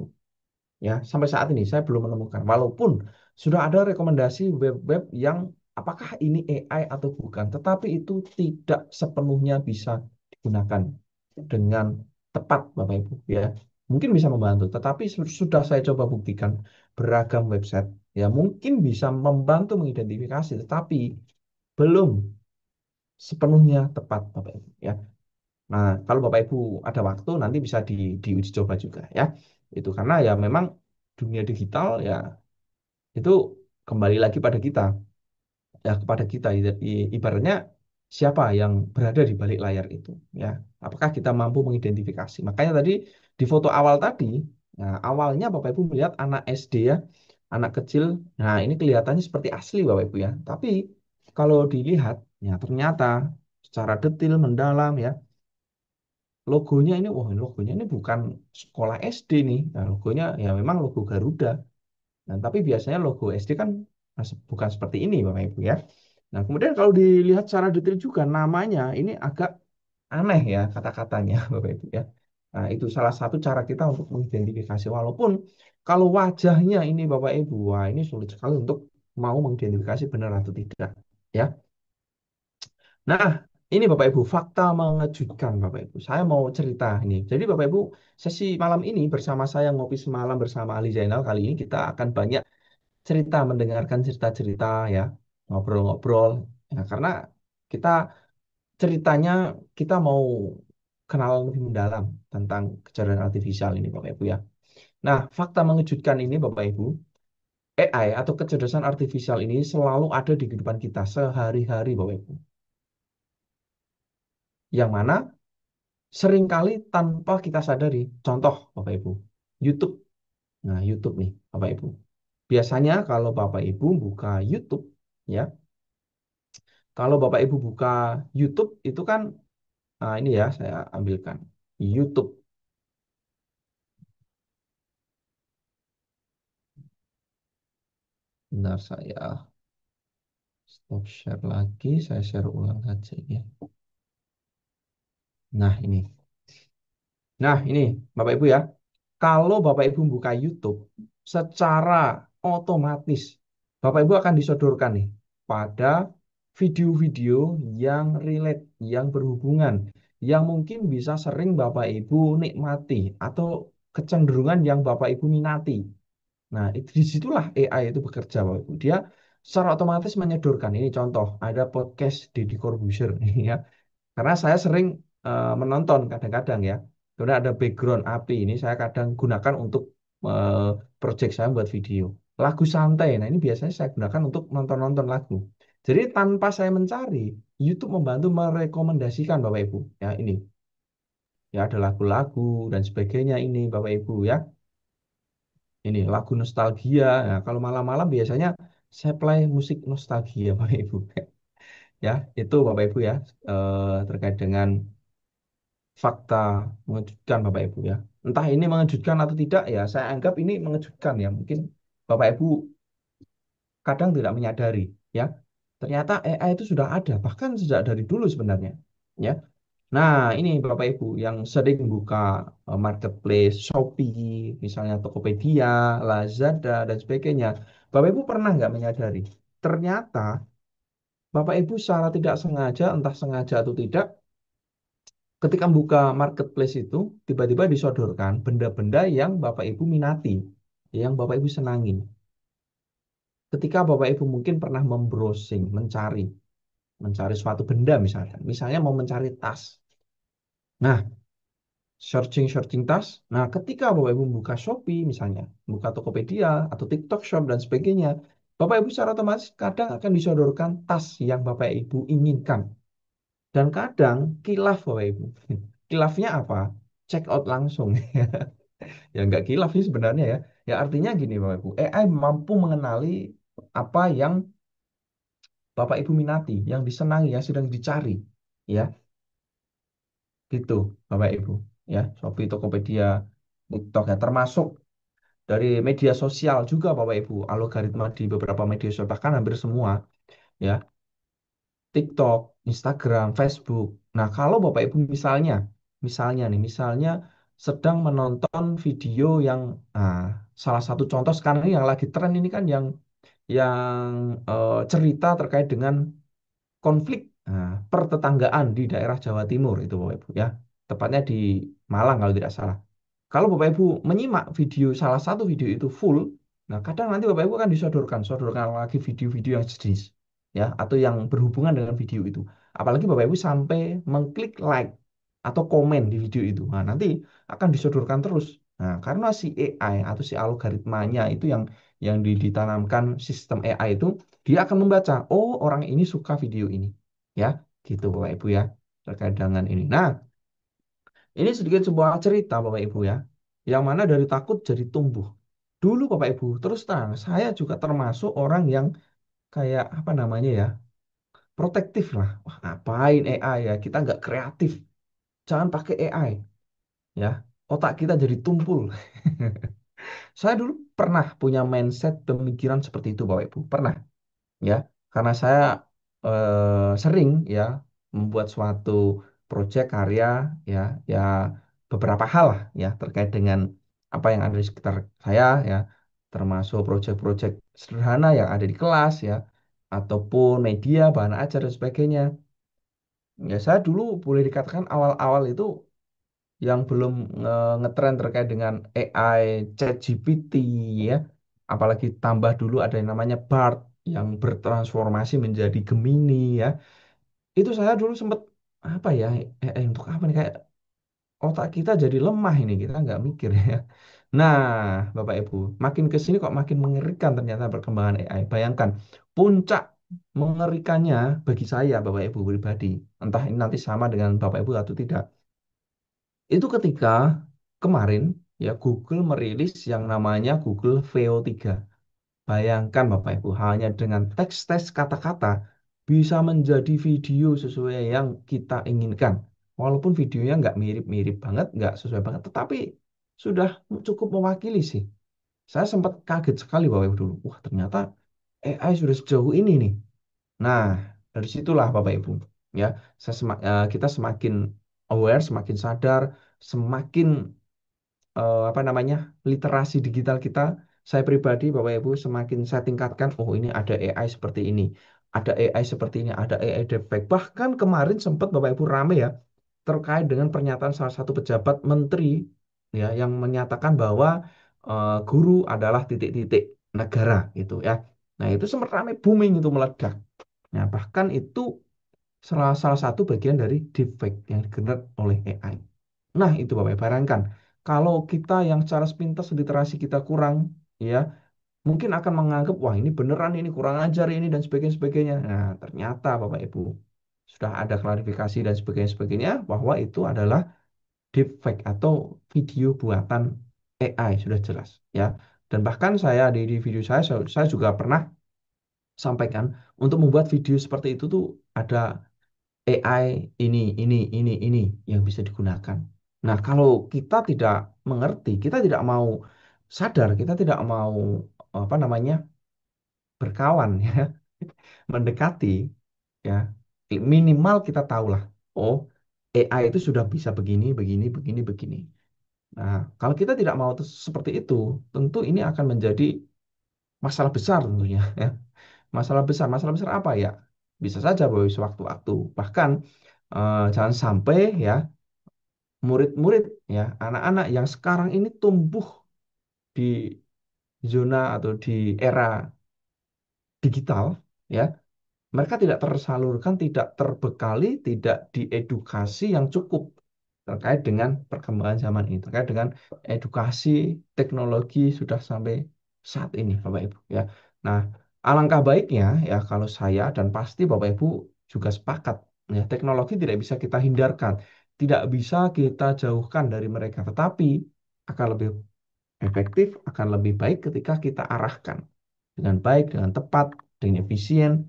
Ya, sampai saat ini saya belum menemukan. Walaupun sudah ada rekomendasi web-web yang apakah ini AI atau bukan, tetapi itu tidak sepenuhnya bisa digunakan dengan tepat, Bapak Ibu. Ya, mungkin bisa membantu, tetapi sudah saya coba buktikan beragam website. Ya, mungkin bisa membantu mengidentifikasi, tetapi belum sepenuhnya tepat, Bapak Ibu. Ya, nah kalau Bapak Ibu ada waktu nanti bisa diuji coba juga ya. Itu karena ya memang dunia digital ya itu kembali lagi pada kita ya kepada kita ibaratnya siapa yang berada di balik layar itu ya apakah kita mampu mengidentifikasi makanya tadi di foto awal tadi ya, awalnya Bapak Ibu melihat anak SD ya anak kecil nah ini kelihatannya seperti asli Bapak Ibu ya tapi kalau dilihat ya ternyata secara detail mendalam ya logonya ini wah logonya ini bukan sekolah SD nih nah, logonya ya memang logo Garuda. Nah, tapi biasanya logo SD kan bukan seperti ini Bapak Ibu ya. Nah, kemudian kalau dilihat secara detail juga namanya ini agak aneh ya kata-katanya Bapak Ibu ya. Nah, itu salah satu cara kita untuk mengidentifikasi walaupun kalau wajahnya ini Bapak Ibu, wah ini sulit sekali untuk mau mengidentifikasi benar atau tidak ya. Nah, ini Bapak Ibu, fakta mengejutkan Bapak Ibu. Saya mau cerita ini. Jadi Bapak Ibu, sesi malam ini bersama saya ngopi semalam bersama Ali Zainal, kali ini kita akan banyak cerita, mendengarkan cerita-cerita ya, ngobrol-ngobrol. Ya, karena kita ceritanya kita mau kenal lebih mendalam tentang kecerdasan artifisial ini Bapak Ibu ya. Nah, fakta mengejutkan ini Bapak Ibu, AI atau kecerdasan artifisial ini selalu ada di kehidupan kita sehari-hari Bapak Ibu. Yang mana seringkali tanpa kita sadari. Contoh, Bapak Ibu, YouTube. Nah, YouTube nih, Bapak Ibu. Biasanya kalau Bapak Ibu buka YouTube, ya, kalau Bapak Ibu buka YouTube itu kan, nah ini ya, saya ambilkan YouTube. Bentar saya stop share lagi, saya share ulang saja ya. Nah, ini. Nah, ini Bapak Ibu ya. Kalau Bapak Ibu buka YouTube, secara otomatis Bapak Ibu akan disodorkan nih pada video-video yang relate, yang berhubungan, yang mungkin bisa sering Bapak Ibu nikmati atau kecenderungan yang Bapak Ibu minati. Nah, itu disitulah AI itu bekerja, Bapak Ibu. Dia secara otomatis menyodorkan. Ini contoh, ada podcast Deddy Corbuzier ya. Karena saya sering menonton kadang-kadang ya. Kemudian ada background API ini saya kadang gunakan untuk eh, project saya buat video. Lagu santai. Nah, ini biasanya saya gunakan untuk nonton-nonton lagu. Jadi tanpa saya mencari, YouTube membantu merekomendasikan Bapak Ibu. Ya, ini. Ya, ada lagu-lagu dan sebagainya ini Bapak Ibu ya. Ini lagu nostalgia. Nah, kalau malam-malam biasanya saya play musik nostalgia Bapak Ibu. Ya, itu Bapak Ibu ya terkait dengan fakta mengejutkan Bapak Ibu ya. Entah ini mengejutkan atau tidak ya, saya anggap ini mengejutkan ya. Mungkin Bapak Ibu kadang tidak menyadari ya. Ternyata AI itu sudah ada bahkan sejak dari dulu sebenarnya ya. Nah, ini Bapak Ibu yang sering buka marketplace Shopee, misalnya Tokopedia, Lazada dan sebagainya. Bapak Ibu pernah nggak menyadari? Ternyata Bapak Ibu secara tidak sengaja, entah sengaja atau tidak, ketika buka marketplace itu tiba-tiba disodorkan benda-benda yang Bapak Ibu minati, yang Bapak Ibu senangin. Ketika Bapak Ibu mungkin pernah membrowsing, mencari suatu benda misalnya mau mencari tas. Nah, searching tas. Nah, ketika Bapak Ibu buka Shopee misalnya, buka Tokopedia atau TikTok Shop dan sebagainya, Bapak Ibu secara otomatis kadang akan disodorkan tas yang Bapak Ibu inginkan. Dan kadang kilaf Bapak Ibu. Kilafnya apa? Check out langsung. Ya nggak kilaf sih sebenarnya ya. Ya artinya gini Bapak Ibu, AI mampu mengenali apa yang Bapak Ibu minati, yang disenangi, yang sedang dicari. Ya, gitu Bapak Ibu. Ya, Shopee, Tokopedia, TikTok ya termasuk dari media sosial juga Bapak Ibu. Algoritma di beberapa media sosial bahkan hampir semua ya. TikTok, Instagram, Facebook. Nah, kalau Bapak Ibu misalnya sedang menonton video yang nah, salah satu contoh sekarang ini yang lagi tren ini kan yang cerita terkait dengan konflik pertetanggaan di daerah Jawa Timur itu Bapak Ibu ya. Tepatnya di Malang kalau tidak salah. Kalau Bapak Ibu menyimak salah satu video itu full, nah kadang nanti Bapak Ibu akan sodorkan lagi video-video yang sejenis, ya, atau yang berhubungan dengan video itu. Apalagi Bapak Ibu sampai mengklik like atau komen di video itu, nah nanti akan disodorkan terus. Nah, karena si AI atau si algoritmanya itu yang ditanamkan sistem AI itu, dia akan membaca, oh orang ini suka video ini, ya, gitu Bapak Ibu ya terkait dengan ini. Nah, ini sedikit sebuah cerita Bapak Ibu ya, yang mana dari takut jadi tumbuh. Dulu Bapak Ibu, terus terang, saya juga termasuk orang yang kayak apa namanya ya, protektif lah. Wah, ngapain AI ya? Kita nggak kreatif. Jangan pakai AI ya. Otak kita jadi tumpul. Saya dulu pernah punya mindset pemikiran seperti itu, Bapak Ibu. Pernah, ya. Karena saya sering ya membuat suatu proyek karya ya ya beberapa hal lah ya terkait dengan apa yang ada di sekitar saya ya, termasuk proyek-proyek sederhana yang ada di kelas ya, ataupun media, bahan ajar dan sebagainya. Ya saya dulu boleh dikatakan awal-awal itu yang belum ngetren terkait dengan AI, ChatGPT ya. Apalagi tambah dulu ada yang namanya Bard yang bertransformasi menjadi Gemini ya. Itu saya dulu sempat apa ya, untuk apa nih, kayak otak kita jadi lemah ini, kita nggak mikir ya. Nah, Bapak Ibu, makin ke sini kok makin mengerikan ternyata perkembangan AI. Bayangkan, puncak mengerikannya bagi saya, Bapak Ibu pribadi, entah ini nanti sama dengan Bapak Ibu atau tidak, itu ketika kemarin ya Google merilis yang namanya Google VO3. Bayangkan Bapak Ibu, hanya dengan teks-teks kata-kata bisa menjadi video sesuai yang kita inginkan. Walaupun videonya nggak mirip-mirip banget, nggak sesuai banget, tetapi sudah cukup mewakili sih. Saya sempat kaget sekali Bapak Ibu dulu. Wah, ternyata AI sudah sejauh ini nih. Nah, dari situlah Bapak Ibu, ya, kita semakin aware, semakin sadar, semakin apa namanya, literasi digital kita, saya pribadi Bapak Ibu semakin saya tingkatkan. Oh, ini ada AI seperti ini, ada AI seperti ini, ada AI deepfake. Bahkan kemarin sempat Bapak Ibu rame ya terkait dengan pernyataan salah satu pejabat menteri ya yang menyatakan bahwa guru adalah titik-titik negara gitu ya. Nah, itu sempat rame, booming, itu meledak. Nah, bahkan itu salah satu bagian dari deepfake yang digenerate oleh AI. Nah, itu Bapak Ibu, bayangkan kalau kita yang secara sepintas literasi kita kurang, ya mungkin akan menganggap wah ini beneran, ini kurang ajar ini dan sebagainya sebagainya. Nah, ternyata Bapak Ibu sudah ada klarifikasi dan sebagainya sebagainya bahwa itu adalah deepfake atau video buatan AI, sudah jelas ya. Dan bahkan saya di video saya juga pernah sampaikan untuk membuat video seperti itu tuh ada AI ini yang bisa digunakan. Nah, kalau kita tidak mengerti, kita tidak mau sadar, kita tidak mau apa namanya, berkawan ya, mendekati ya, minimal kita tahulah, oh AI itu sudah bisa begini, begini, begini, begini. Nah, kalau kita tidak mau seperti itu, tentu ini akan menjadi masalah besar tentunya ya. Masalah besar apa ya? Bisa saja bahwa sewaktu-waktu, bahkan jangan sampai ya murid-murid ya, anak-anak yang sekarang ini tumbuh di zona atau di era digital ya, mereka tidak tersalurkan, tidak terbekali, tidak diedukasi yang cukup terkait dengan perkembangan zaman ini, terkait dengan edukasi teknologi sudah sampai saat ini, Bapak Ibu ya. Nah, alangkah baiknya ya kalau saya dan pasti Bapak Ibu juga sepakat ya, teknologi tidak bisa kita hindarkan, tidak bisa kita jauhkan dari mereka, tetapi akan lebih efektif, akan lebih baik ketika kita arahkan dengan baik, dengan tepat, dengan efisien,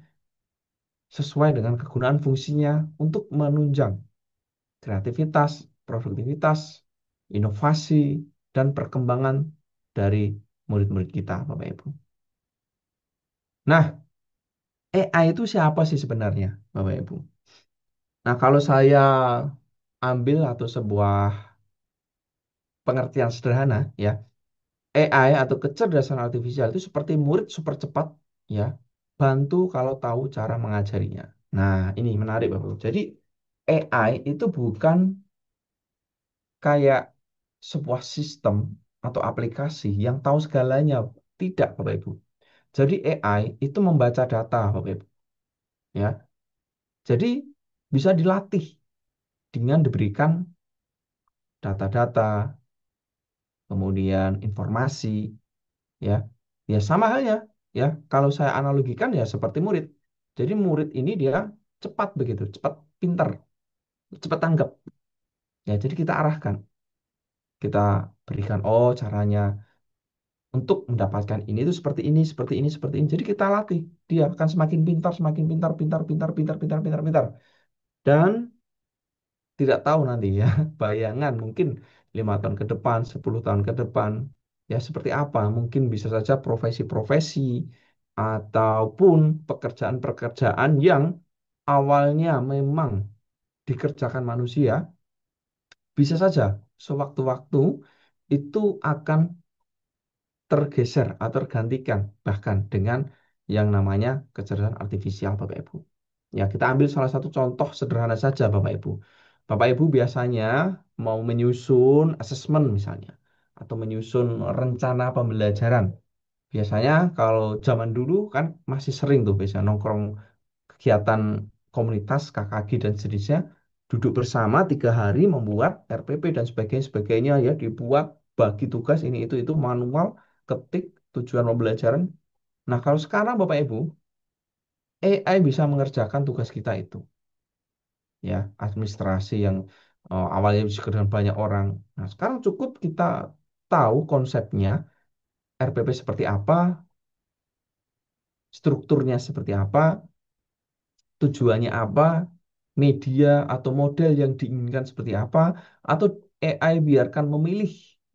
sesuai dengan kegunaan fungsinya untuk menunjang kreativitas, produktivitas, inovasi, dan perkembangan dari murid-murid kita, Bapak Ibu. Nah, AI itu siapa sih sebenarnya, Bapak Ibu? Nah, kalau saya ambil atau sebuah pengertian sederhana, ya, AI atau kecerdasan artifisial itu seperti murid super cepat, ya, bantu kalau tahu cara mengajarinya. Nah, ini menarik, Bapak Ibu. Jadi, AI itu bukan kayak sebuah sistem atau aplikasi yang tahu segalanya. Tidak, Bapak Ibu. Jadi AI itu membaca data, Bapak Ibu. Ya. Jadi bisa dilatih dengan diberikan data-data, kemudian informasi, ya. Ya sama halnya, ya. Kalau saya analogikan ya seperti murid. Jadi murid ini dia cepat begitu, cepat pintar, cepat tanggap. Ya, jadi kita arahkan, kita berikan oh caranya untuk mendapatkan ini itu seperti ini, seperti ini, seperti ini. Jadi kita latih, dia akan semakin pintar, semakin pintar, pintar, pintar, pintar, pintar, pintar, pintar. Dan tidak tahu nanti ya, bayangan mungkin 5 tahun ke depan, 10 tahun ke depan, Ya, seperti apa? Mungkin bisa saja profesi-profesi ataupun pekerjaan-pekerjaan yang awalnya memang dikerjakan manusia, bisa saja sewaktu-waktu itu akan tergeser atau tergantikan bahkan dengan yang namanya kecerdasan artifisial, Bapak Ibu. Ya, kita ambil salah satu contoh sederhana saja, Bapak Ibu. Bapak Ibu biasanya mau menyusun asesmen misalnya atau menyusun rencana pembelajaran. Biasanya kalau zaman dulu kan masih sering tuh biasanya nongkrong kegiatan komunitas KKG dan sejenisnya duduk bersama 3 hari membuat RPP dan sebagainya ya, dibuat bagi tugas ini itu manual, ketik tujuan pembelajaran. Nah, kalau sekarang Bapak Ibu, AI bisa mengerjakan tugas kita itu, ya, administrasi yang awalnya dikerjakan banyak orang. Nah, sekarang cukup kita tahu konsepnya, RPP seperti apa, strukturnya seperti apa, tujuannya apa, media atau model yang diinginkan seperti apa, atau AI biarkan memilih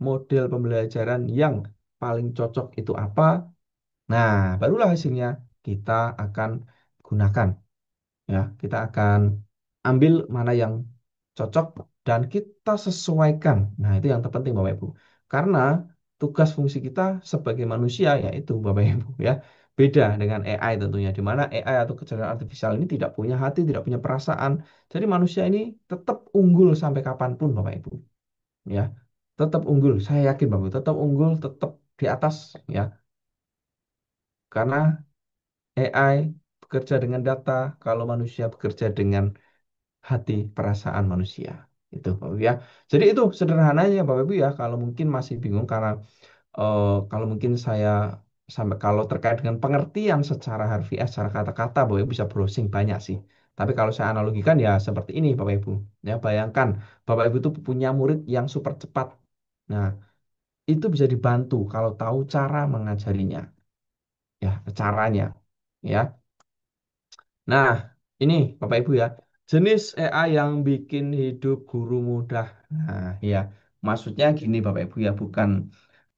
model pembelajaran yang paling cocok itu apa. Nah, barulah hasilnya kita akan gunakan. Ya, kita akan ambil mana yang cocok dan kita sesuaikan. Nah, itu yang terpenting Bapak Ibu. Karena tugas fungsi kita sebagai manusia yaitu Bapak Ibu ya. Beda dengan AI tentunya, di mana AI atau kecerdasan artifisial ini tidak punya hati, tidak punya perasaan. Jadi manusia ini tetap unggul sampai kapanpun Bapak Ibu. Ya, tetap unggul. Saya yakin Bapak Ibu, tetap unggul, tetap di atas ya. Karena AI bekerja dengan data, kalau manusia bekerja dengan hati perasaan manusia itu Bapak Ibu ya. Jadi itu sederhananya Bapak Ibu ya. Kalau mungkin masih bingung karena kalau mungkin saya sampai kalau terkait dengan pengertian secara harfiah, secara kata-kata Bapak Ibu bisa browsing banyak sih. Tapi kalau saya analogikan ya seperti ini Bapak Ibu. Ya, bayangkan Bapak Ibu itu punya murid yang super cepat. Nah, itu bisa dibantu kalau tahu cara mengajarinya, ya, caranya. Ya. Nah, ini Bapak Ibu ya, jenis AI yang bikin hidup guru mudah. Nah, ya, maksudnya gini Bapak Ibu ya, bukan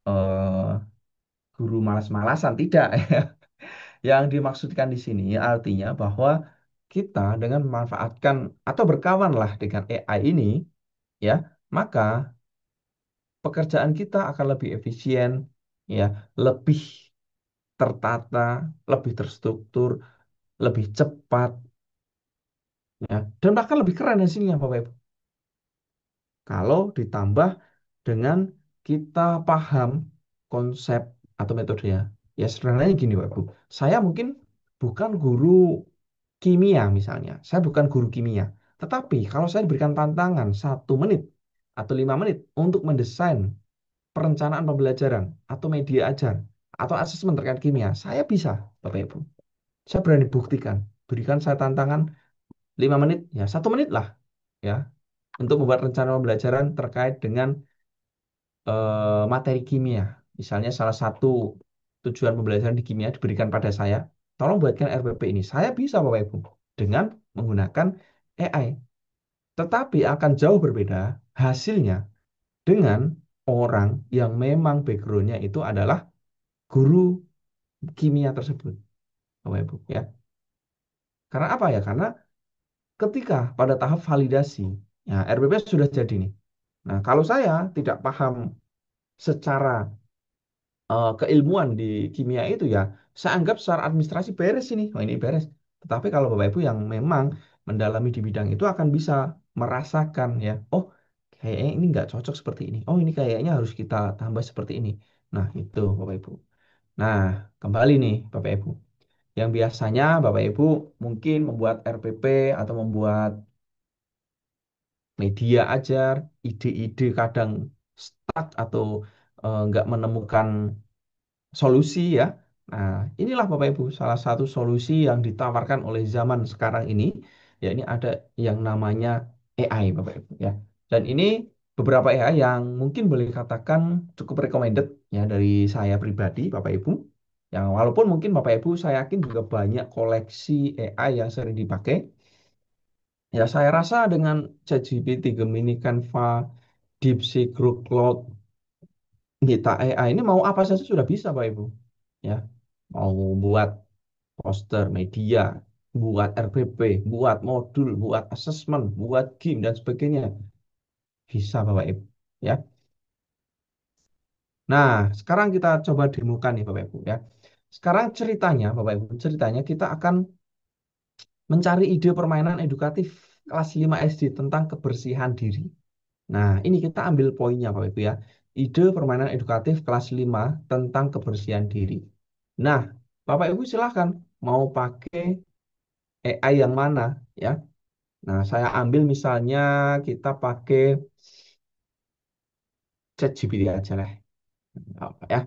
eh, guru malas-malasan, tidak. Yang dimaksudkan di sini artinya bahwa kita dengan memanfaatkan atau berkawanlah dengan AI ini, ya, maka pekerjaan kita akan lebih efisien, ya, lebih tertata, lebih terstruktur, lebih cepat, ya, dan bahkan lebih keren hasilnya, Bapak Ibu. Kalau ditambah dengan kita paham konsep atau metodenya. Ya sederhananya gini Pak Bu. Saya mungkin bukan guru kimia misalnya. Saya bukan guru kimia. Tetapi kalau saya diberikan tantangan 1 menit atau 5 menit untuk mendesain perencanaan pembelajaran atau media ajar atau asesmen terkait kimia, saya bisa Bapak Ibu. Saya berani buktikan. Berikan saya tantangan 5 menit, ya 1 menit lah ya untuk membuat rencana pembelajaran terkait dengan materi kimia. Misalnya salah satu tujuan pembelajaran di kimia diberikan pada saya, tolong buatkan RPP ini. Saya bisa Bapak Ibu dengan menggunakan AI. Tetapi akan jauh berbeda hasilnya dengan orang yang memang backgroundnya itu adalah guru kimia tersebut, Bapak Ibu ya. Karena apa ya? Karena ketika pada tahap validasi, ya RPP sudah jadi nih. Nah, kalau saya tidak paham secara keilmuan di kimia itu ya, saya anggap secara administrasi beres ini. Oh, ini beres. Tetapi kalau Bapak Ibu yang memang mendalami di bidang itu akan bisa merasakan ya, oh kayaknya ini nggak cocok seperti ini. Oh ini kayaknya harus kita tambah seperti ini. Nah itu Bapak Ibu. Nah kembali nih Bapak Ibu. Yang biasanya Bapak Ibu mungkin membuat RPP atau membuat media ajar, ide-ide kadang stuck atau nggak menemukan solusi ya. Nah, inilah Bapak Ibu salah satu solusi yang ditawarkan oleh zaman sekarang ini, ya ini ada yang namanya AI Bapak Ibu ya. Dan ini beberapa AI yang mungkin boleh katakan cukup recommended ya dari saya pribadi Bapak Ibu. Yang walaupun mungkin Bapak Ibu saya yakin juga banyak koleksi AI yang sering dipakai. Ya saya rasa dengan ChatGPT, Gemini, Canva, DeepSeek, Grok, Cloud kita AI ini mau apa saja sudah bisa, Pak Ibu. Ya, mau buat poster media, buat RPP, buat modul, buat asesmen, buat game dan sebagainya. Bisa, Bapak Ibu. Ya. Nah, sekarang kita coba demokan nih, Bapak Ibu ya. Sekarang ceritanya, Bapak Ibu, ceritanya kita akan mencari ide permainan edukatif kelas 5 SD tentang kebersihan diri. Nah, ini kita ambil poinnya, Bapak Ibu ya. Ide permainan edukatif kelas 5 tentang kebersihan diri. Nah, Bapak Ibu silahkan mau pakai AI yang mana ya. Nah, saya ambil misalnya kita pakai ChatGPT aja lah. Apa ya.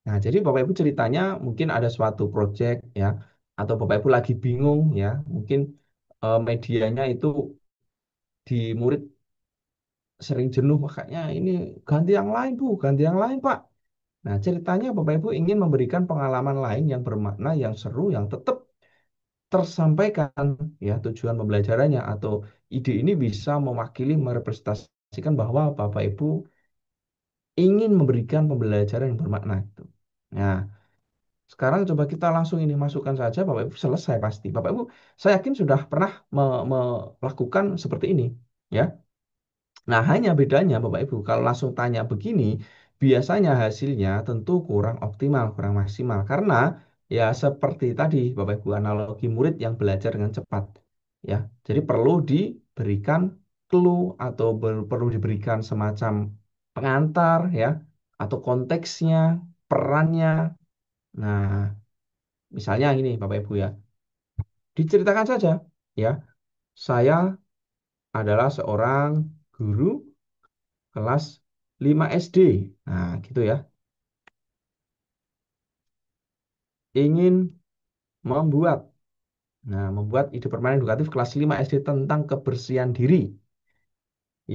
Nah, jadi Bapak Ibu ceritanya mungkin ada suatu project ya, atau Bapak Ibu lagi bingung ya, mungkin medianya itu di murid sering jenuh, makanya ini ganti yang lain Bu, ganti yang lain Pak. Nah, ceritanya Bapak Ibu ingin memberikan pengalaman lain yang bermakna, yang seru, yang tetap tersampaikan ya tujuan pembelajarannya atau ide ini bisa mewakili merepresentasikan bahwa Bapak Ibu ingin memberikan pembelajaran yang bermakna itu. Nah, sekarang coba kita langsung ini masukkan saja Bapak Ibu selesai pasti. Bapak Ibu, saya yakin sudah pernah melakukan seperti ini, ya. Nah, hanya bedanya Bapak Ibu kalau langsung tanya begini, biasanya hasilnya tentu kurang optimal, kurang maksimal karena ya seperti tadi Bapak Ibu analogi murid yang belajar dengan cepat, ya. Jadi perlu diberikan clue atau perlu diberikan semacam pengantar, ya, atau konteksnya, perannya. Nah, misalnya ini Bapak Ibu ya, diceritakan saja ya, saya adalah seorang guru kelas 5 SD. Nah, gitu ya. Ingin membuat membuat ide permainan edukatif kelas 5 SD tentang kebersihan diri.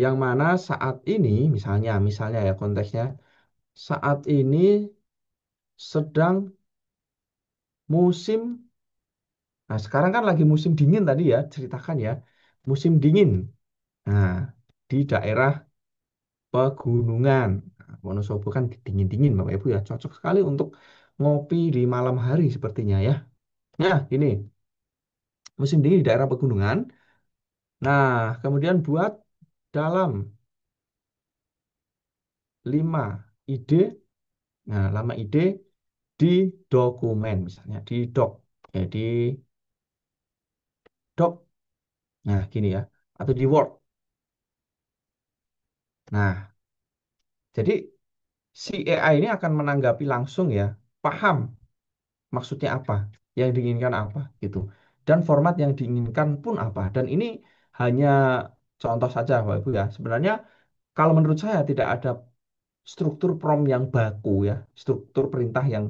Yang mana saat ini misalnya ya konteksnya saat ini sedang musim. Nah, sekarang kan lagi musim dingin tadi ya, ceritakan ya. Musim dingin. Nah, di daerah pegunungan. Nah, Wonosobo kan dingin-dingin Bapak Ibu ya. Cocok sekali untuk ngopi di malam hari sepertinya ya. Nah, ini musim dingin di daerah pegunungan. Nah, kemudian buat dalam 5 ide. Nah, 5 ide di dokumen misalnya di doc. Di doc. Nah, gini ya. Atau di Word. Nah, jadi si AI ini akan menanggapi langsung ya, paham maksudnya apa, yang diinginkan apa gitu. Dan format yang diinginkan pun apa. Dan ini hanya contoh saja Bapak Ibu ya. Sebenarnya kalau menurut saya tidak ada struktur prompt yang baku ya, struktur perintah yang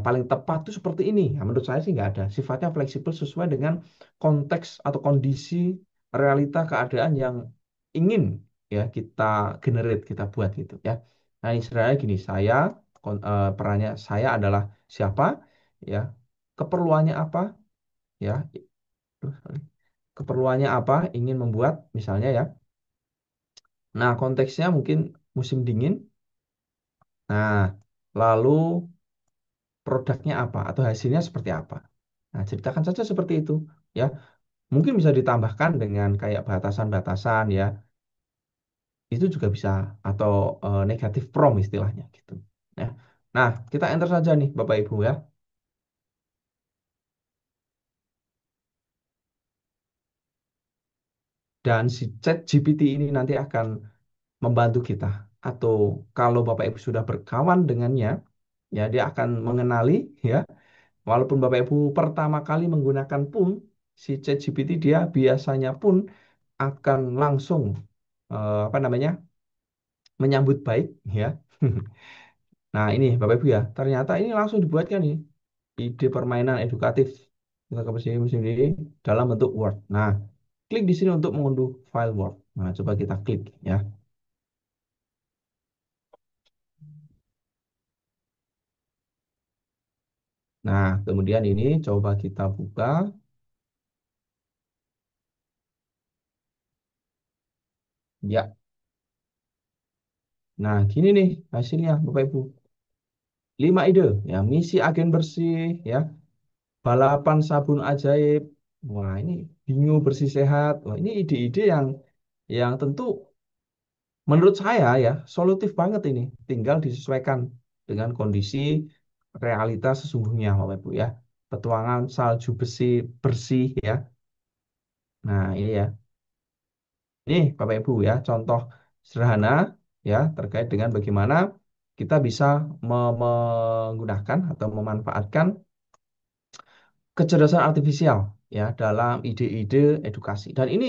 paling tepat itu seperti ini. Ya, menurut saya sih nggak ada. Sifatnya fleksibel sesuai dengan konteks atau kondisi realita keadaan yang ingin ya kita generate, kita buat gitu ya. Nah, ini sebenarnya gini, perannya saya adalah siapa ya, keperluannya apa ya, Aduh, sorry. Keperluannya apa, ingin membuat misalnya ya. Nah, konteksnya mungkin musim dingin. Nah, lalu produknya apa atau hasilnya seperti apa. Nah, ceritakan saja seperti itu ya. Mungkin bisa ditambahkan dengan kayak batasan-batasan ya. Itu juga bisa atau negatif prom istilahnya gitu. Ya. Nah, kita enter saja nih Bapak Ibu ya. Dan si chat GPT ini nanti akan membantu kita atau kalau Bapak Ibu sudah berkawan dengannya ya dia akan mengenali ya. Walaupun Bapak Ibu pertama kali menggunakan pun si ChatGPT dia biasanya pun akan langsung apa namanya menyambut baik ya. Nah ini Bapak Ibu ya, ternyata ini langsung dibuatkan nih ide permainan edukatif kita ke sini dalam bentuk Word. Nah, klik di sini untuk mengunduh file Word. Nah, coba kita klik ya. Nah, kemudian ini coba kita buka. Ya, Nah, gini nih hasilnya Bapak Ibu. 5 ide, ya, misi agen bersih, ya, balapan sabun ajaib. Wah, ini bingo bersih sehat. Wah, ini ide-ide yang tentu menurut saya ya solutif banget ini. Tinggal disesuaikan dengan kondisi realitas sesungguhnya, Bapak Ibu ya. Petualangan salju besi bersih ya. Nah, ini ya. Ini Bapak Ibu ya, contoh sederhana ya terkait dengan bagaimana kita bisa menggunakan atau memanfaatkan kecerdasan artifisial ya dalam ide-ide edukasi. Dan ini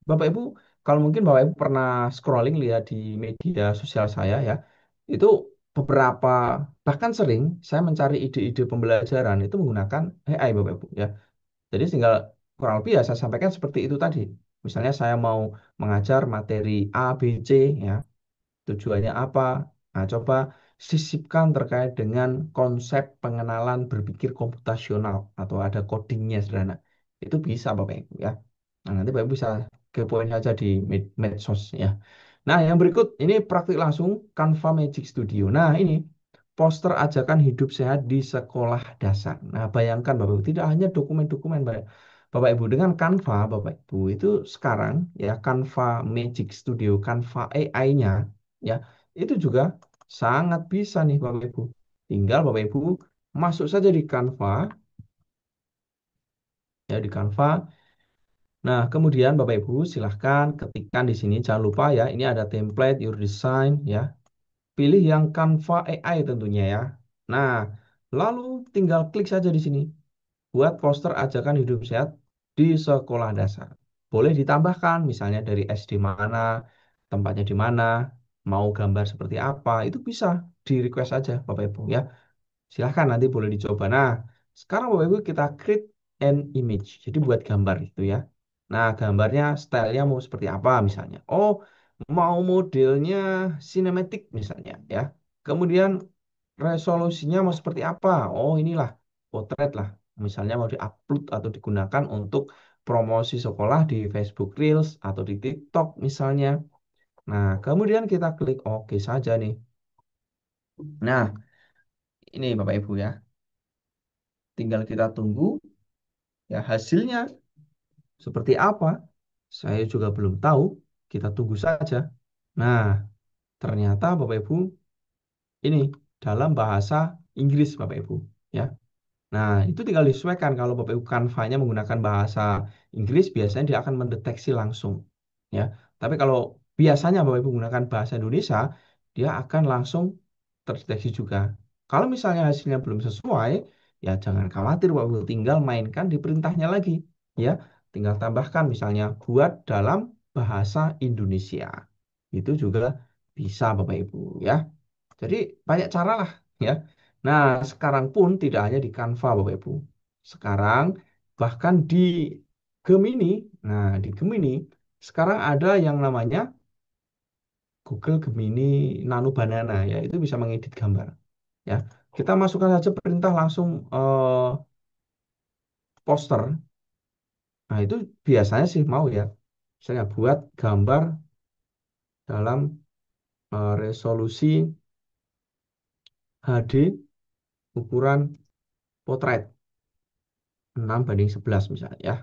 Bapak Ibu, kalau mungkin Bapak Ibu pernah scrolling lihat di media sosial saya ya, itu beberapa bahkan sering saya mencari ide-ide pembelajaran itu menggunakan AI Bapak Ibu ya. Jadi tinggal kurang lebih ya saya sampaikan seperti itu tadi. Misalnya saya mau mengajar materi A, B, C ya. Tujuannya apa? Nah, coba sisipkan terkait dengan konsep pengenalan berpikir komputasional atau ada codingnya sederhana. Itu bisa Bapak Ibu ya. Nah, nanti Bapak Ibu bisa kepoin saja di medsos ya. Nah, yang berikut ini praktik langsung Canva Magic Studio. Nah, ini poster ajakan hidup sehat di sekolah dasar. Nah, bayangkan Bapak Ibu, tidak hanya dokumen-dokumen Bapak Ibu dengan Canva, Bapak Ibu itu sekarang ya Canva Magic Studio, Canva AI-nya ya itu juga sangat bisa nih Bapak Ibu. Tinggal Bapak Ibu masuk saja di Canva ya di Canva. Nah, kemudian Bapak Ibu silahkan ketikkan di sini. Jangan lupa ya, ini ada template your design ya. Pilih yang Canva AI tentunya ya. Nah, lalu tinggal klik saja di sini. Buat poster ajakan hidup sehat di sekolah dasar. Boleh ditambahkan misalnya dari SD mana, tempatnya di mana, mau gambar seperti apa, itu bisa di request aja Bapak Ibu ya. Silahkan nanti boleh dicoba. Nah, sekarang Bapak Ibu kita create an image. Jadi buat gambar itu ya. Nah, gambarnya stylenya mau seperti apa misalnya. Oh, mau modelnya cinematic misalnya ya. Kemudian resolusinya mau seperti apa? Oh, inilah potret lah. Misalnya mau diupload atau digunakan untuk promosi sekolah di Facebook Reels atau di TikTok misalnya. Nah, kemudian kita klik oke saja nih. Nah, ini Bapak Ibu ya. Tinggal kita tunggu ya hasilnya seperti apa. Saya juga belum tahu. Kita tunggu saja. Nah, ternyata Bapak Ibu ini dalam bahasa Inggris Bapak Ibu ya. Nah, itu tinggal disesuaikan kalau Bapak Ibu Canva-nya menggunakan bahasa Inggris, biasanya dia akan mendeteksi langsung. Ya. Tapi kalau biasanya Bapak Ibu menggunakan bahasa Indonesia, dia akan langsung terdeteksi juga. Kalau misalnya hasilnya belum sesuai, ya jangan khawatir Bapak Ibu, tinggal mainkan di perintahnya lagi. Ya, tinggal tambahkan misalnya buat dalam bahasa Indonesia. Itu juga bisa Bapak Ibu ya. Jadi banyak cara lah ya. Nah, sekarang pun tidak hanya di Canva Bapak Ibu. Sekarang bahkan di Gemini. Nah, di Gemini sekarang ada yang namanya Google Gemini Nano Banana ya. Itu bisa mengedit gambar ya. Kita masukkan saja perintah langsung poster. Nah, itu biasanya sih mau ya. Misalnya buat gambar dalam resolusi HD ukuran potret 6:11 misalnya ya.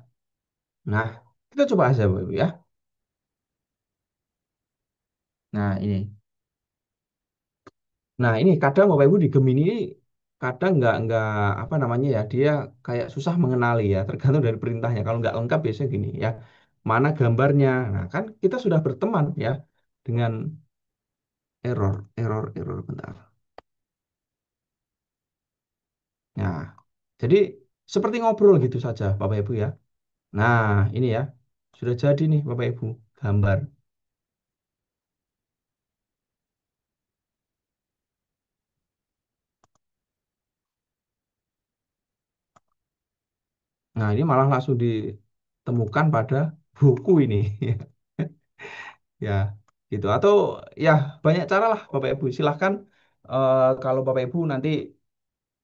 Nah, kita coba aja Bapak Ibu ya. Nah, ini. Nah, ini kadang Bapak Ibu di Gemini ini kadang nggak apa namanya ya, dia kayak susah mengenali ya, tergantung dari perintahnya. Kalau nggak lengkap biasanya gini ya. Mana gambarnya? Nah, kan kita sudah berteman ya dengan error bentar. Nah, jadi seperti ngobrol gitu saja Bapak Ibu ya. Nah, ini ya. Sudah jadi nih Bapak Ibu gambar. Nah, ini malah langsung ditemukan pada buku ini. Ya, gitu. Atau ya banyak cara lah Bapak Ibu. Silahkan kalau Bapak Ibu nanti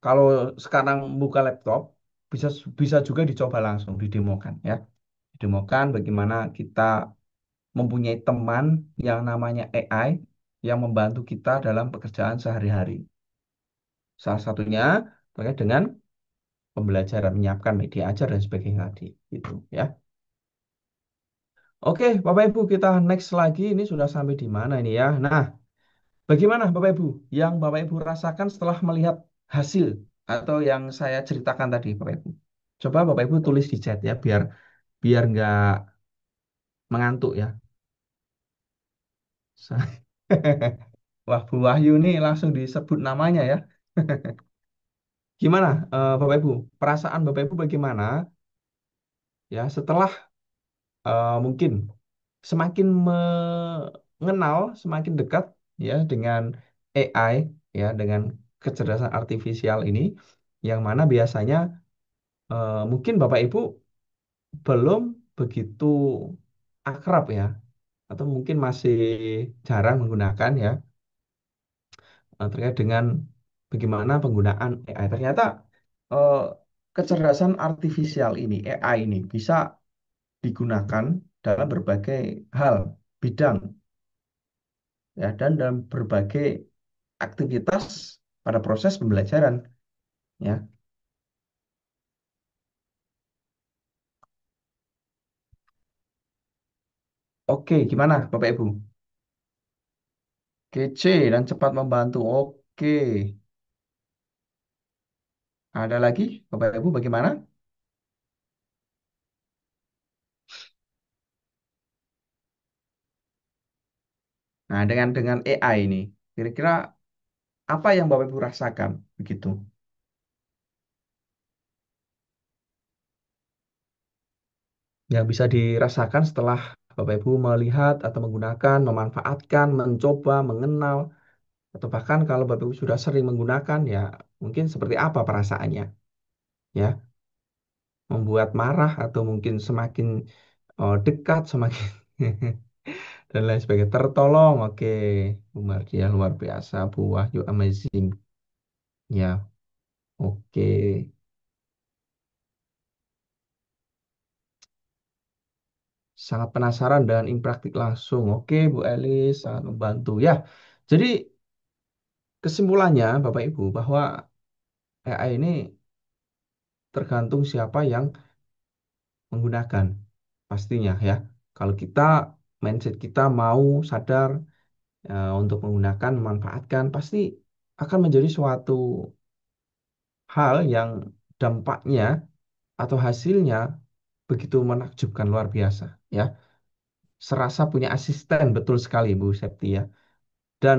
kalau sekarang buka laptop bisa bisa juga dicoba langsung didemokan ya. Didemokan bagaimana kita mempunyai teman yang namanya AI. yang membantu kita dalam pekerjaan sehari-hari. Salah satunya terkait dengan pembelajaran, menyiapkan media ajar dan sebagainya tadi. Gitu ya. Oke, Bapak Ibu, kita next lagi. Ini sudah sampai di mana ini ya? Nah, bagaimana Bapak Ibu yang Bapak Ibu rasakan setelah melihat hasil atau yang saya ceritakan tadi, Bapak Ibu? Coba Bapak Ibu tulis di chat ya, biar biar nggak mengantuk ya. Wah, Bu Wahyu nih langsung disebut namanya ya. Gimana, Bapak Ibu? Perasaan Bapak Ibu bagaimana ya setelah mungkin semakin mengenal, semakin dekat ya dengan AI ya, dengan kecerdasan artifisial ini, yang mana biasanya mungkin Bapak Ibu belum begitu akrab ya, atau mungkin masih jarang menggunakan ya, terkait dengan bagaimana penggunaan AI. Ternyata eh, kecerdasan artifisial ini, AI ini bisa digunakan dalam berbagai hal, bidang ya, dan dalam berbagai aktivitas pada proses pembelajaran ya. Oke, gimana Bapak Ibu? Kece dan cepat membantu. Oke, ada lagi Bapak Ibu bagaimana? Nah, dengan AI ini, kira-kira apa yang Bapak Ibu rasakan begitu? Yang bisa dirasakan setelah Bapak Ibu melihat atau menggunakan, memanfaatkan, mencoba, mengenal, atau bahkan kalau Bapak Ibu sudah sering menggunakan, ya mungkin seperti apa perasaannya? Ya, membuat marah atau mungkin semakin dekat, semakin dan lain sebagainya. Tertolong, oke. Umar dia luar biasa, Bu Wahyu amazing. Ya, oke. Sangat penasaran dan impraktik langsung. Oke, Bu Elis, sangat membantu. Ya, jadi kesimpulannya, Bapak Ibu, bahwa AI ini tergantung siapa yang menggunakan. Pastinya ya. Kalau kita, mindset kita mau sadar untuk menggunakan, memanfaatkan, pasti akan menjadi suatu hal yang dampaknya atau hasilnya begitu menakjubkan luar biasa ya. Serasa punya asisten betul sekali Bu Septi ya. Dan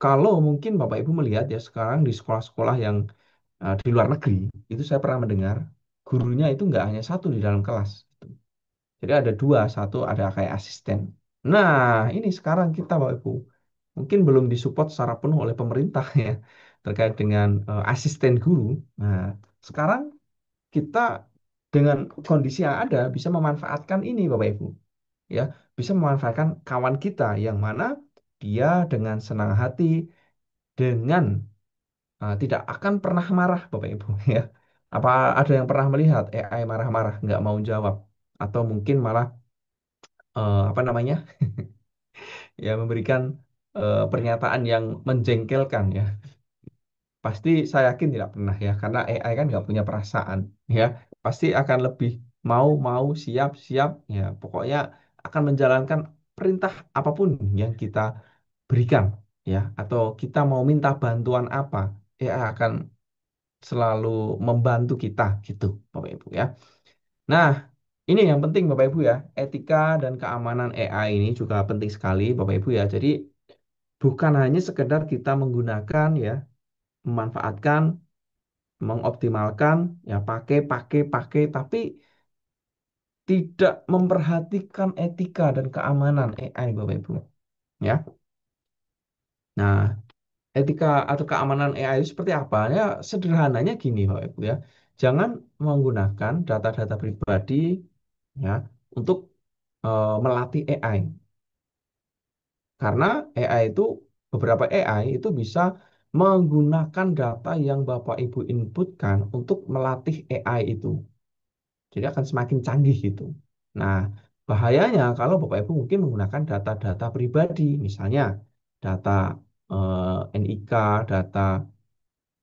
kalau mungkin Bapak Ibu melihat ya sekarang di sekolah-sekolah yang di luar negeri, itu saya pernah mendengar gurunya itu nggak hanya satu di dalam kelas. Jadi ada dua, satu ada kayak asisten. Nah, ini sekarang kita Bapak Ibu mungkin belum disupport secara penuh oleh pemerintah ya terkait dengan asisten guru. Nah, sekarang kita dengan kondisi yang ada bisa memanfaatkan ini Bapak Ibu ya, bisa memanfaatkan kawan kita yang mana dia dengan senang hati, dengan tidak akan pernah marah Bapak Ibu ya. Apa ada yang pernah melihat AI marah-marah nggak mau jawab atau mungkin malah apa namanya ya memberikan pernyataan yang menjengkelkan ya. Pasti saya yakin tidak pernah ya, karena AI kan nggak punya perasaan ya. Pasti akan lebih mau siap siap ya. Pokoknya akan menjalankan perintah apapun yang kita berikan ya, atau kita mau minta bantuan apa, AI akan selalu membantu kita gitu, Bapak Ibu ya. Nah, ini yang penting Bapak Ibu ya, etika dan keamanan AI ini juga penting sekali Bapak Ibu ya. Jadi bukan hanya sekedar kita menggunakan ya, memanfaatkan, mengoptimalkan, ya pakai, tapi tidak memperhatikan etika dan keamanan AI, Bapak Ibu. Ya, nah etika atau keamanan AI itu seperti apa? Ya sederhananya gini, Bapak Ibu ya, jangan menggunakan data-data pribadi ya untuk melatih AI, karena AI itu beberapa AI itu bisa menggunakan data yang Bapak Ibu inputkan untuk melatih AI itu. Jadi akan semakin canggih gitu. Nah, bahayanya kalau Bapak Ibu mungkin menggunakan data-data pribadi, misalnya data NIK, data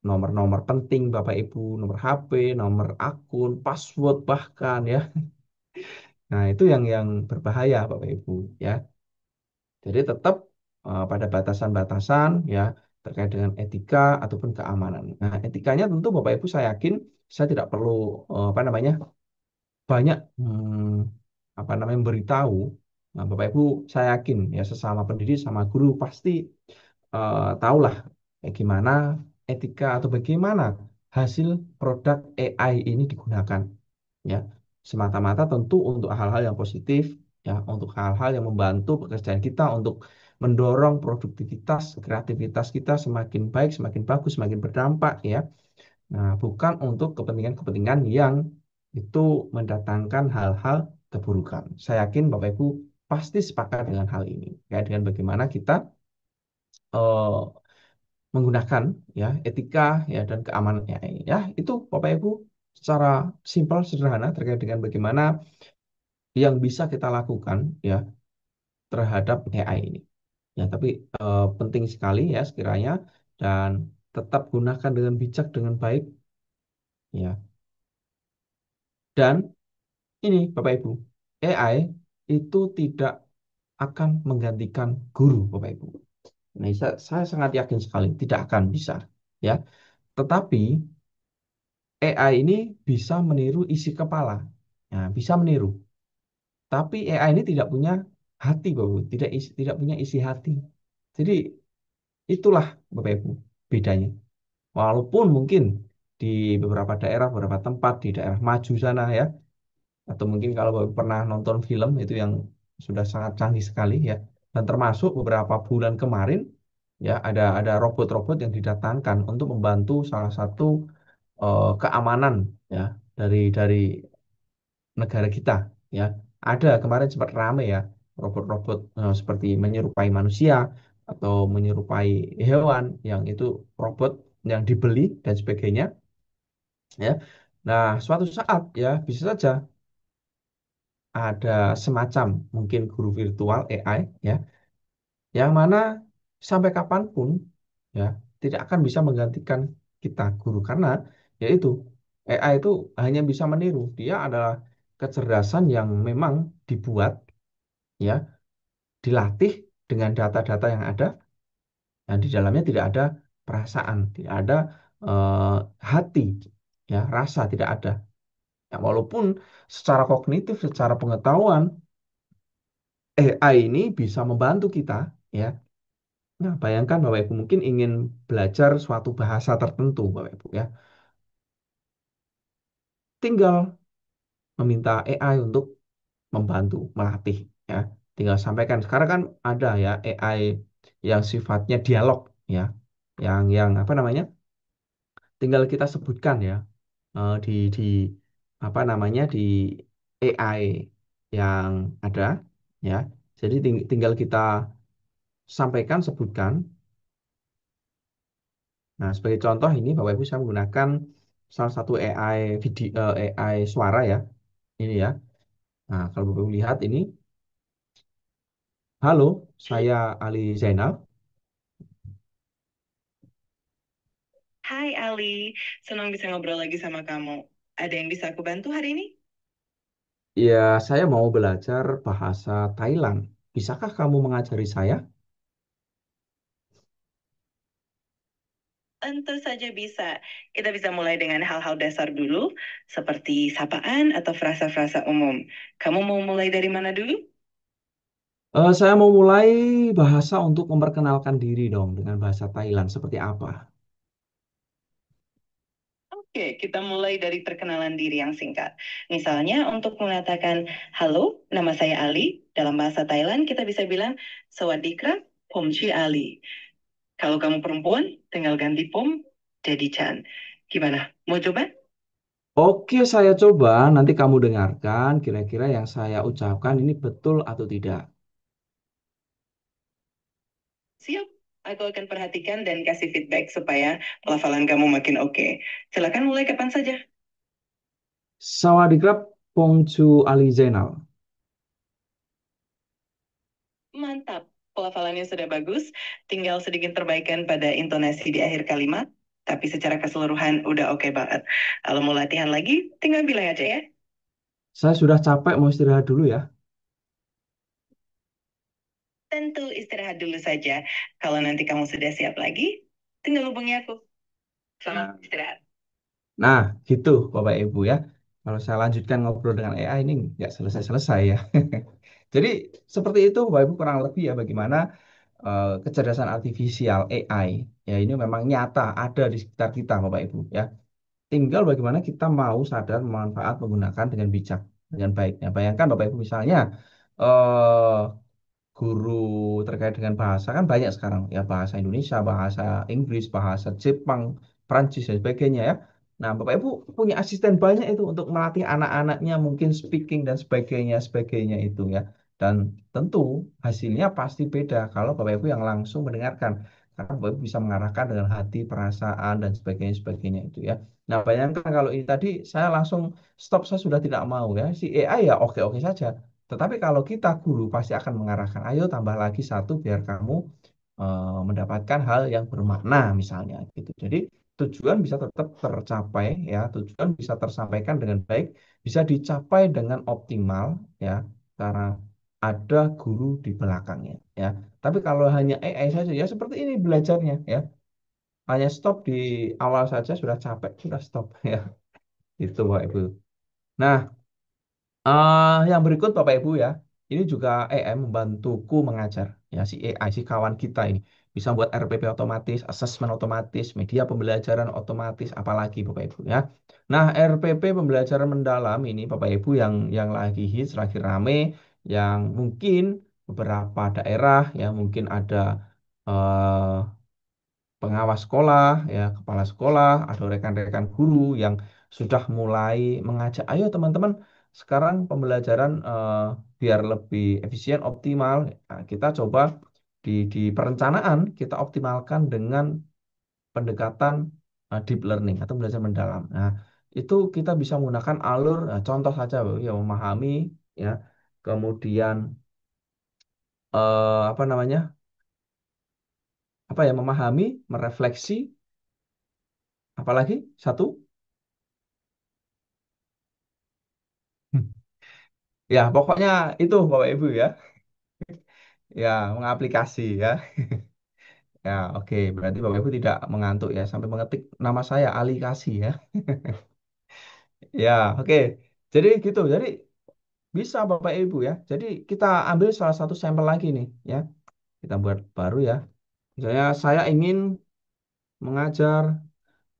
nomor-nomor penting Bapak Ibu, nomor HP, nomor akun, password bahkan ya. Nah, itu yang berbahaya Bapak Ibu ya. Jadi tetap pada batasan-batasan ya terkait dengan etika ataupun keamanan. Nah, etikanya tentu Bapak Ibu saya yakin saya tidak perlu apa namanya banyak apa namanya memberitahu. Nah, Bapak Ibu saya yakin ya sesama pendidik sama guru pasti tahulah gimana etika atau bagaimana hasil produk AI ini digunakan ya semata-mata tentu untuk hal-hal yang positif ya untuk hal-hal yang membantu pekerjaan kita untuk mendorong produktivitas kreativitas kita semakin baik semakin bagus semakin berdampak ya. Nah, bukan untuk kepentingan-kepentingan yang itu mendatangkan hal-hal keburukan. Saya yakin Bapak Ibu pasti sepakat dengan hal ini ya dengan bagaimana kita eh, menggunakan ya etika ya dan keamanannya ya itu Bapak Ibu secara simpel sederhana terkait dengan bagaimana yang bisa kita lakukan ya terhadap AI ini ya tapi penting sekali ya sekiranya dan tetap gunakan dengan bijak dengan baik ya dan ini Bapak Ibu AI itu tidak akan menggantikan guru Bapak Ibu. Nah, saya sangat yakin sekali tidak akan bisa ya tetapi AI ini bisa meniru isi kepala. Nah, bisa meniru. Tapi AI ini tidak punya hati, Bapak Ibu. Tidak punya isi hati. Jadi itulah Bapak Ibu bedanya. Walaupun mungkin di beberapa daerah, beberapa tempat di daerah maju sana ya, atau mungkin kalau Bapak pernah nonton film itu yang sudah sangat canggih sekali ya. Dan termasuk beberapa bulan kemarin ya ada robot-robot yang didatangkan untuk membantu salah satu keamanan ya dari negara kita ya ada kemarin sempat rame ya robot-robot seperti menyerupai manusia atau menyerupai hewan yang itu robot yang dibeli dan sebagainya ya nah suatu saat ya bisa saja ada semacam mungkin guru virtual AI ya yang mana sampai kapanpun ya tidak akan bisa menggantikan kita guru karena yaitu AI itu hanya bisa meniru dia adalah kecerdasan yang memang dibuat ya dilatih dengan data-data yang ada dan di dalamnya tidak ada perasaan tidak ada eh, hati ya rasa tidak ada ya, walaupun secara kognitif secara pengetahuan AI ini bisa membantu kita ya. Nah, bayangkan Bapak Ibu mungkin ingin belajar suatu bahasa tertentu, Bapak Ibu ya. Tinggal meminta AI untuk membantu, melatih ya. Tinggal sampaikan. Sekarang kan ada ya AI yang sifatnya dialog ya. Yang apa namanya? Tinggal kita sebutkan ya di apa namanya di AI yang ada ya. Jadi tinggal kita sampaikan, sebutkan. Nah, sebagai contoh ini Bapak Ibu saya menggunakan salah satu AI video AI suara ya. Ini ya. Nah, kalau Bapak Ibu lihat ini, halo, saya Ali Zainal. Hai Ali, senang bisa ngobrol lagi sama kamu. Ada yang bisa aku bantu hari ini? Ya, saya mau belajar bahasa Thailand. Bisakah kamu mengajari saya? Tentu saja bisa. Kita bisa mulai dengan hal-hal dasar dulu, seperti sapaan atau frasa-frasa umum. Kamu mau mulai dari mana dulu? Saya mau mulai bahasa untuk memperkenalkan diri dong dengan bahasa Thailand seperti apa? Oke, kita mulai dari perkenalan diri yang singkat. Misalnya, untuk mengatakan, halo, nama saya Ali. Dalam bahasa Thailand, kita bisa bilang, Sawadee krap, Pom Chi Ali. Kalau kamu perempuan, tinggal ganti Pom jadi Chan. Gimana? Mau coba? Oke, saya coba. Nanti kamu dengarkan kira-kira yang saya ucapkan ini betul atau tidak. Siap, aku akan perhatikan dan kasih feedback supaya pelafalan kamu makin oke. Silakan mulai kapan saja. Sawadee krap, Pongchu Ali Zainal. Mantap, pelafalannya sudah bagus, tinggal sedikit perbaikan pada intonasi di akhir kalimat, tapi secara keseluruhan udah oke banget. Kalau mau latihan lagi, tinggal bilang aja ya. Saya sudah capek, mau istirahat dulu ya. Tentu istirahat dulu saja. Kalau nanti kamu sudah siap lagi, tinggal hubungi aku. Selamat istirahat. Nah, gitu Bapak Ibu ya. Kalau saya lanjutkan ngobrol dengan AI ini nggak selesai-selesai ya. Jadi seperti itu Bapak Ibu kurang lebih ya bagaimana kecerdasan artifisial AI ya ini memang nyata ada di sekitar kita Bapak Ibu ya. Tinggal bagaimana kita mau sadar memanfaat menggunakan dengan bijak, dengan baik. Ya, bayangkan Bapak Ibu misalnya eh, guru terkait dengan bahasa kan banyak sekarang ya bahasa Indonesia, bahasa Inggris, bahasa Jepang, Prancis dan sebagainya ya. Nah, Bapak Ibu punya asisten banyak itu untuk melatih anak-anaknya mungkin speaking dan sebagainya itu ya. Dan tentu hasilnya pasti beda kalau Bapak Ibu yang langsung mendengarkan karena Bapak Ibu bisa mengarahkan dengan hati, perasaan dan sebagainya itu ya. Nah, bayangkan kalau ini tadi saya langsung stop, saya sudah tidak mau ya. Si AI ya oke-oke saja. Tetapi kalau kita guru pasti akan mengarahkan, ayo tambah lagi satu biar kamu mendapatkan hal yang bermakna misalnya gitu. Jadi tujuan bisa tetap tercapai ya, tujuan bisa tersampaikan dengan baik, bisa dicapai dengan optimal ya, karena ada guru di belakangnya ya. Tapi kalau hanya AI saja ya seperti ini belajarnya ya, hanya stop di awal saja sudah capek, sudah stop ya. Itu Pak Ibu. Nah, yang berikut Bapak Ibu ya, ini juga AI membantuku mengajar. Ya, si AI, si kawan kita ini bisa buat RPP otomatis, asesmen otomatis, media pembelajaran otomatis, apalagi Bapak Ibu ya. Nah, RPP pembelajaran mendalam ini Bapak Ibu yang lagi hits, lagi rame, yang mungkin beberapa daerah ya mungkin ada eh, pengawas sekolah, ya, kepala sekolah, atau rekan-rekan guru yang sudah mulai mengajak, ayo teman-teman, sekarang pembelajaran biar lebih efisien, optimal, nah, kita coba di perencanaan kita optimalkan dengan pendekatan deep learning atau belajar mendalam. Nah, itu kita bisa menggunakan alur, contoh saja, ya memahami, ya, kemudian apa namanya, apa ya, memahami, merefleksi, apalagi satu. Ya, pokoknya itu Bapak Ibu ya. Ya, mengaplikasi ya. Ya, oke. Berarti Bapak Ibu tidak mengantuk ya sampai mengetik nama saya Ali Kasih ya. Ya, oke. Jadi gitu. Jadi bisa Bapak Ibu ya. Jadi kita ambil salah satu sampel lagi nih ya. Kita buat baru ya. Misalnya saya ingin mengajar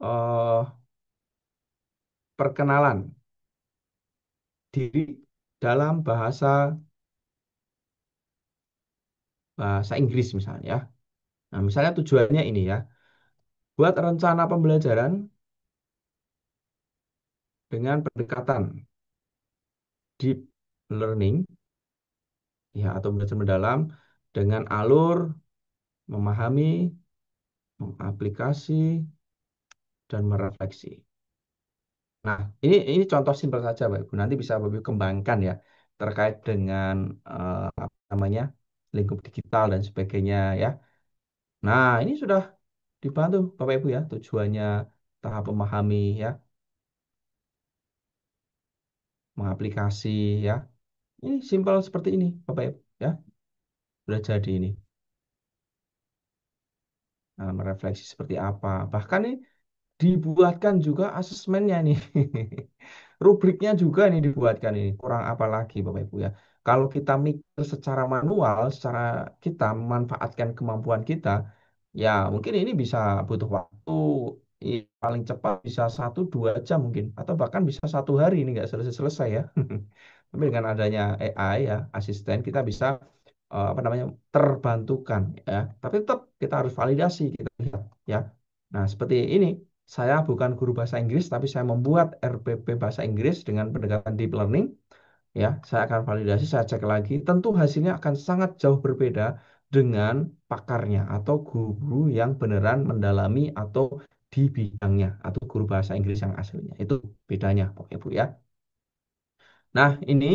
eh, perkenalan diri dalam bahasa bahasa Inggris misalnya ya. Nah, misalnya tujuannya ini ya. Buat rencana pembelajaran dengan pendekatan deep learning ya atau belajar mendalam dengan alur memahami, mengaplikasi dan merefleksi. Nah, ini contoh simpel saja, Pak Ibu. Nanti bisa Bapak Ibu kembangkan ya terkait dengan apa namanya lingkup digital dan sebagainya ya. Nah, ini sudah dibantu Bapak Ibu ya tujuannya tahap memahami ya, mengaplikasi ya. Ini simpel seperti ini Bapak Ibu ya. Sudah jadi ini. Nah, merefleksi seperti apa. Bahkan nih dibuatkan juga asesmennya nih. Rubriknya juga nih dibuatkan ini. Kurang apa lagi Bapak Ibu ya. Kalau kita mikir secara manual, secara kita memanfaatkan kemampuan kita, ya mungkin ini bisa butuh waktu paling cepat bisa 1-2 jam mungkin. Atau bahkan bisa 1 hari ini nggak selesai-selesai ya. Tapi dengan adanya AI ya, asisten kita bisa apa namanya terbantukan ya. Tapi tetap kita harus validasi kita lihat ya. Nah, seperti ini, saya bukan guru bahasa Inggris, tapi saya membuat RPP bahasa Inggris dengan pendekatan deep learning. Ya, saya akan validasi, saya cek lagi. Tentu hasilnya akan sangat jauh berbeda dengan pakarnya atau guru yang beneran mendalami atau di bidangnya atau guru bahasa Inggris yang aslinya. Itu bedanya, Bapak Ibu ya. Nah, ini,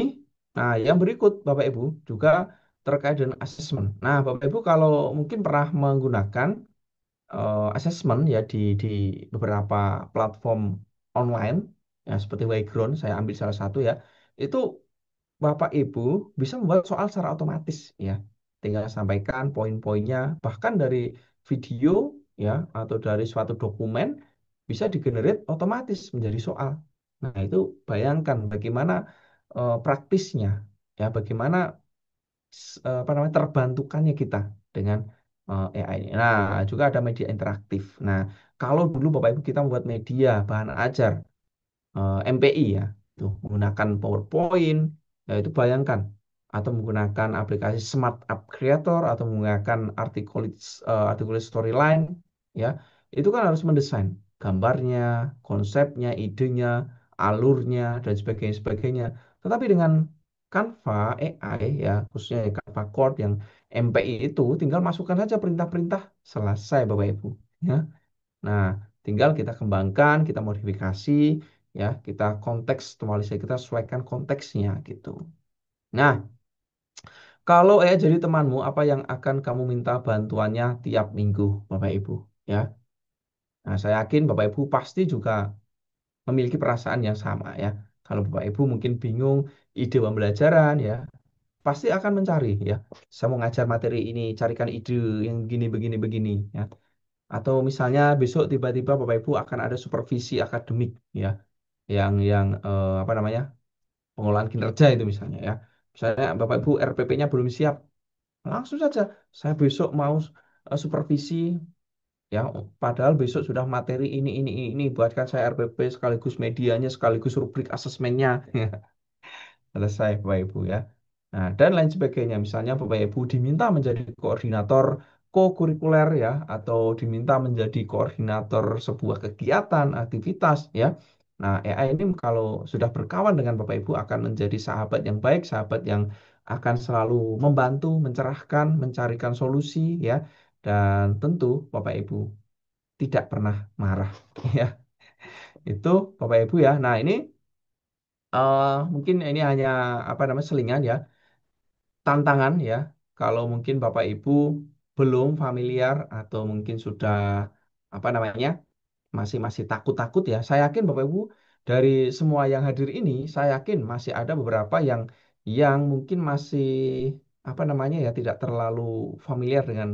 nah yang berikut Bapak Ibu juga terkait dengan asesmen. Nah, Bapak Ibu kalau mungkin pernah menggunakan assessment ya di beberapa platform online ya seperti Wayground, saya ambil salah satu ya. Itu Bapak Ibu bisa membuat soal secara otomatis ya. Tinggal sampaikan poin-poinnya bahkan dari video ya atau dari suatu dokumen bisa digenerate otomatis menjadi soal. Nah, itu bayangkan bagaimana praktisnya ya, bagaimana apa namanya terbantukannya kita dengan AI ini. Nah, juga ada media interaktif. Nah, kalau dulu Bapak Ibu kita membuat media bahan ajar MPI ya, tuh menggunakan PowerPoint, ya itu bayangkan atau menggunakan aplikasi Smart App Creator atau menggunakan artikel storyline, ya itu kan harus mendesain gambarnya, konsepnya, idenya, alurnya dan sebagainya sebagainya. Tetapi dengan Canva AI ya, khususnya Canva Code yang MPI itu tinggal masukkan saja perintah-perintah selesai Bapak Ibu. Ya. Nah, tinggal kita kembangkan, kita modifikasi, ya, kita kontekstualisasi, kita sesuaikan konteksnya gitu. Nah, kalau jadi temanmu, apa yang akan kamu minta bantuannya tiap minggu, Bapak Ibu? Ya, nah saya yakin Bapak Ibu pasti juga memiliki perasaan yang sama ya. Kalau Bapak Ibu mungkin bingung ide pembelajaran ya, pasti akan mencari ya. Saya mau ngajar materi ini, carikan ide yang begini, begini, begini ya. Atau misalnya besok tiba-tiba Bapak Ibu akan ada supervisi akademik ya, yang apa namanya pengolahan kinerja itu misalnya ya. Misalnya Bapak Ibu RPP-nya belum siap, langsung saja saya besok mau supervisi ya. Padahal besok sudah materi ini buatkan saya RPP sekaligus medianya sekaligus rubrik asesmennya. Selesai Bapak Ibu ya. Nah, dan lain sebagainya. Misalnya Bapak Ibu diminta menjadi koordinator co-kurikuler ya, atau diminta menjadi koordinator sebuah kegiatan, aktivitas ya. Nah, AI ini kalau sudah berkawan dengan Bapak Ibu akan menjadi sahabat yang baik, sahabat yang akan selalu membantu, mencerahkan, mencarikan solusi ya. Dan tentu Bapak Ibu tidak pernah marah ya. Itu Bapak Ibu ya. Nah, ini mungkin ini hanya apa namanya selingan ya tantangan ya. Kalau mungkin Bapak Ibu belum familiar atau mungkin sudah apa namanya masih masih takut-takut ya. Saya yakin Bapak Ibu dari semua yang hadir ini, saya yakin masih ada beberapa yang mungkin masih apa namanya ya tidak terlalu familiar dengan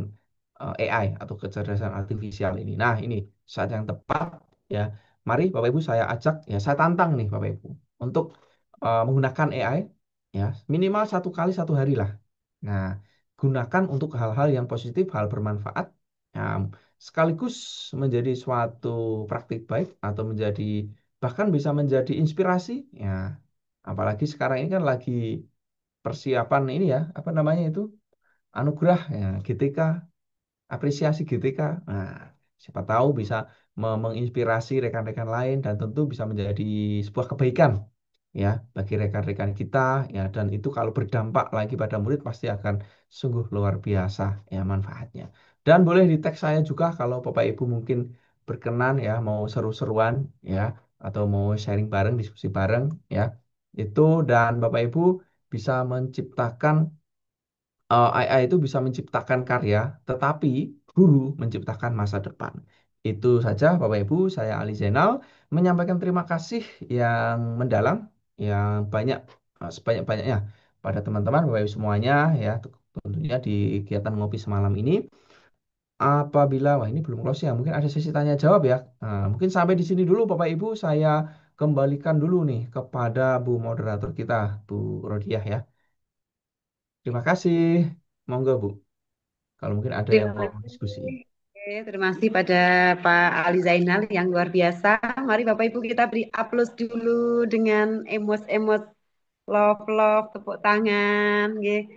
AI atau kecerdasan artifisial ini. Nah, ini saat yang tepat ya. Mari Bapak Ibu saya ajak ya, saya tantang nih Bapak Ibu untuk menggunakan AI ya minimal 1 kali 1 hari lah. Nah, gunakan untuk hal-hal yang positif, hal bermanfaat. Ya, sekaligus menjadi suatu praktik baik atau menjadi bahkan bisa menjadi inspirasi ya apalagi sekarang ini kan lagi persiapan ini ya apa namanya itu anugerah ya GTK apresiasi GTK. Nah, siapa tahu bisa menginspirasi rekan-rekan lain dan tentu bisa menjadi sebuah kebaikan ya bagi rekan-rekan kita ya dan itu kalau berdampak lagi pada murid pasti akan sungguh luar biasa ya manfaatnya. Dan boleh di tag saya juga kalau Bapak Ibu mungkin berkenan ya mau seru-seruan ya atau mau sharing bareng, diskusi bareng ya. Itu dan Bapak Ibu bisa menciptakan AI itu bisa menciptakan karya, tetapi guru menciptakan masa depan. Itu saja Bapak Ibu, saya Ali Zainal menyampaikan terima kasih yang mendalam, yang banyak, sebanyak-banyaknya pada teman-teman Bapak Ibu semuanya ya, tentunya di kegiatan ngopi semalam ini. Apabila, wah ini belum close ya, mungkin ada sesi tanya jawab ya. Nah, mungkin sampai di sini dulu Bapak Ibu, saya kembalikan dulu nih kepada Bu moderator kita, Bu Rodiah ya. Terima kasih. Monggo Bu. Kalau mungkin ada yang Terima mau kasih. diskusi. Oke, terima kasih pada Pak Ali Zainal yang luar biasa. Mari Bapak Ibu kita beri aplaus dulu dengan emos-emos love-love, tepuk tangan. Nggih.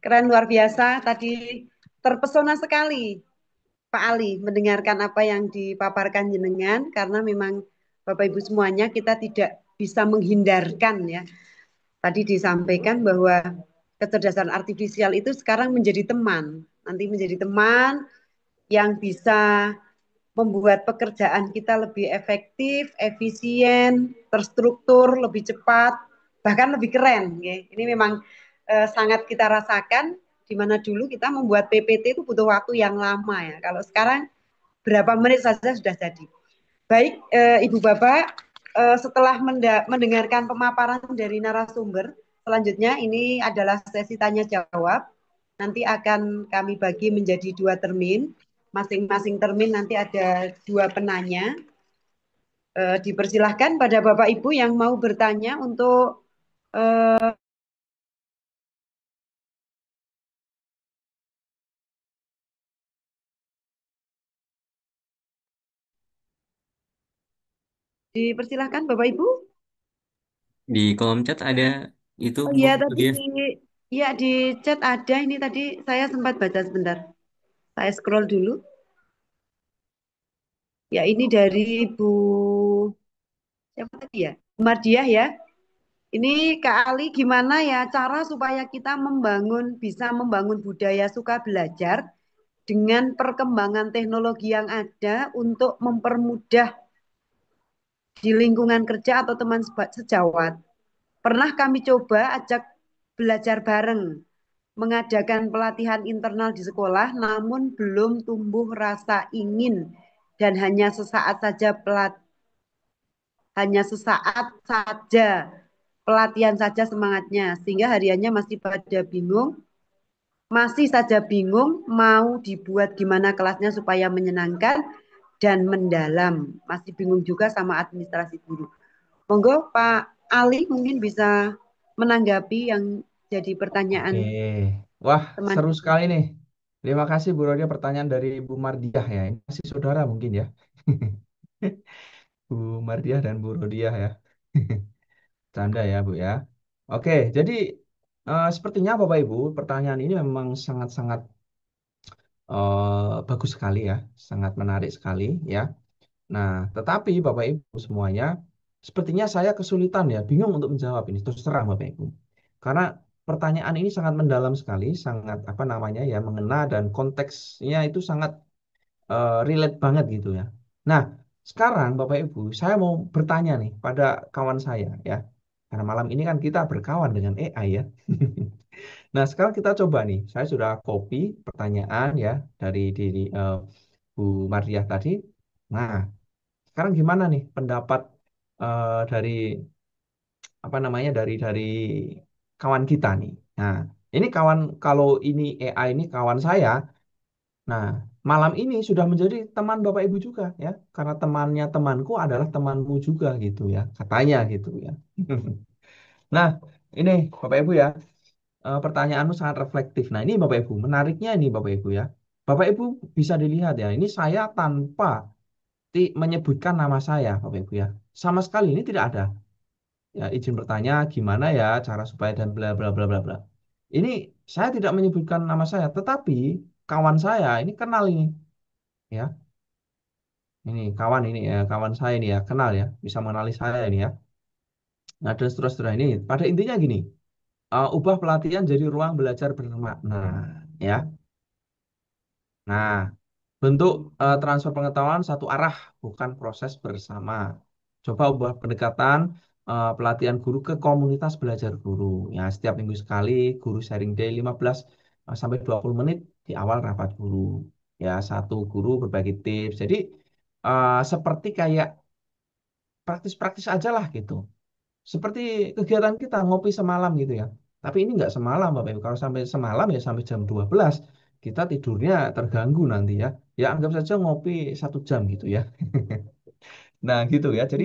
Keren luar biasa. Tadi terpesona sekali Pak Ali mendengarkan apa yang dipaparkan jenengan karena memang Bapak Ibu semuanya kita tidak bisa menghindarkan ya. Tadi disampaikan bahwa kecerdasan artifisial itu sekarang menjadi teman. Nanti menjadi teman yang bisa membuat pekerjaan kita lebih efektif, efisien, terstruktur, lebih cepat, bahkan lebih keren. Ini memang sangat kita rasakan Di mana dulu kita membuat PPT itu butuh waktu yang lama ya. Kalau sekarang berapa menit saja sudah jadi. Baik, Ibu Bapak, setelah mendengarkan pemaparan dari narasumber, selanjutnya ini adalah sesi tanya jawab. Nanti akan kami bagi menjadi 2 termin. Masing-masing termin nanti ada 2 penanya. Dipersilahkan pada Bapak Ibu yang mau bertanya untuk dipersilahkan Bapak Ibu. Di kolom chat ada itu Oh Bu iya tadi dia. ya di chat ada ini tadi saya sempat baca sebentar. Saya scroll dulu. Ya ini dari Ibu siapa tadi ya? Mardiah ya. Ini Kak Ali gimana ya cara supaya kita bisa membangun budaya suka belajar dengan perkembangan teknologi yang ada untuk mempermudah di lingkungan kerja atau teman sejawat. Pernah kami coba ajak belajar bareng, mengadakan pelatihan internal di sekolah, namun belum tumbuh rasa ingin dan hanya sesaat saja pelatihan saja semangatnya, sehingga hariannya masih saja bingung mau dibuat gimana kelasnya supaya menyenangkan dan mendalam. Masih bingung juga sama administrasi guru. Monggo Pak Ali mungkin bisa menanggapi yang jadi pertanyaan Oke, wah teman. seru sekali nih. Terima kasih Bu Rodia pertanyaan dari Bu Mardiah ya. Ini masih saudara mungkin ya. Bu Mardiah dan Bu Rodia ya. Canda ya Bu ya. Oke, jadi sepertinya Bapak Ibu pertanyaan ini memang sangat-sangat bagus sekali ya, sangat menarik sekali ya. Nah, tetapi Bapak Ibu semuanya, sepertinya saya kesulitan ya, bingung untuk menjawab ini terus terang Bapak Ibu. Karena pertanyaan ini sangat mendalam sekali, sangat apa namanya ya, mengena dan konteksnya itu sangat relate banget gitu ya. Nah, sekarang Bapak Ibu, saya mau bertanya nih pada kawan saya ya. Karena malam ini kan kita berkawan dengan AI ya. Nah, sekarang kita coba nih. Saya sudah copy pertanyaan ya dari diri Bu Mardiah tadi. Nah, sekarang gimana nih pendapat dari apa namanya dari kawan kita nih. Nah, ini kawan kalau ini AI ini kawan saya. Nah, malam ini sudah menjadi teman Bapak Ibu juga ya, karena temannya temanku adalah temanmu juga gitu ya, katanya gitu ya. Nah, ini Bapak Ibu ya, pertanyaanmu sangat reflektif. Nah, ini Bapak Ibu, menariknya ini Bapak Ibu ya. Bapak Ibu bisa dilihat ya, ini saya tanpa menyebutkan nama saya Bapak Ibu ya. Sama sekali ini tidak ada. Ya, izin bertanya gimana ya cara supaya dan bla bla bla bla bla. Ini saya tidak menyebutkan nama saya, tetapi kawan saya ini kenal ini ya. Ini kawan ini ya, kawan saya ini ya, kenal ya, bisa mengenali saya ini ya. Nah, dan seterusnya ini pada intinya gini, ubah pelatihan jadi ruang belajar bermakna ya. Nah, bentuk transfer pengetahuan satu arah, bukan proses bersama. Coba ubah pendekatan pelatihan guru ke komunitas belajar guru. Ya, setiap minggu sekali, guru sharing day 15 sampai 20 menit di awal rapat guru. Ya, satu guru berbagi tips. Jadi, seperti kayak praktis-praktis aja lah gitu. Seperti kegiatan kita ngopi semalam gitu ya. Tapi ini nggak semalam Bapak Ibu. Kalau sampai semalam ya sampai jam 12 kita tidurnya terganggu nanti ya. Ya anggap saja ngopi 1 jam gitu ya. Nah gitu ya. Jadi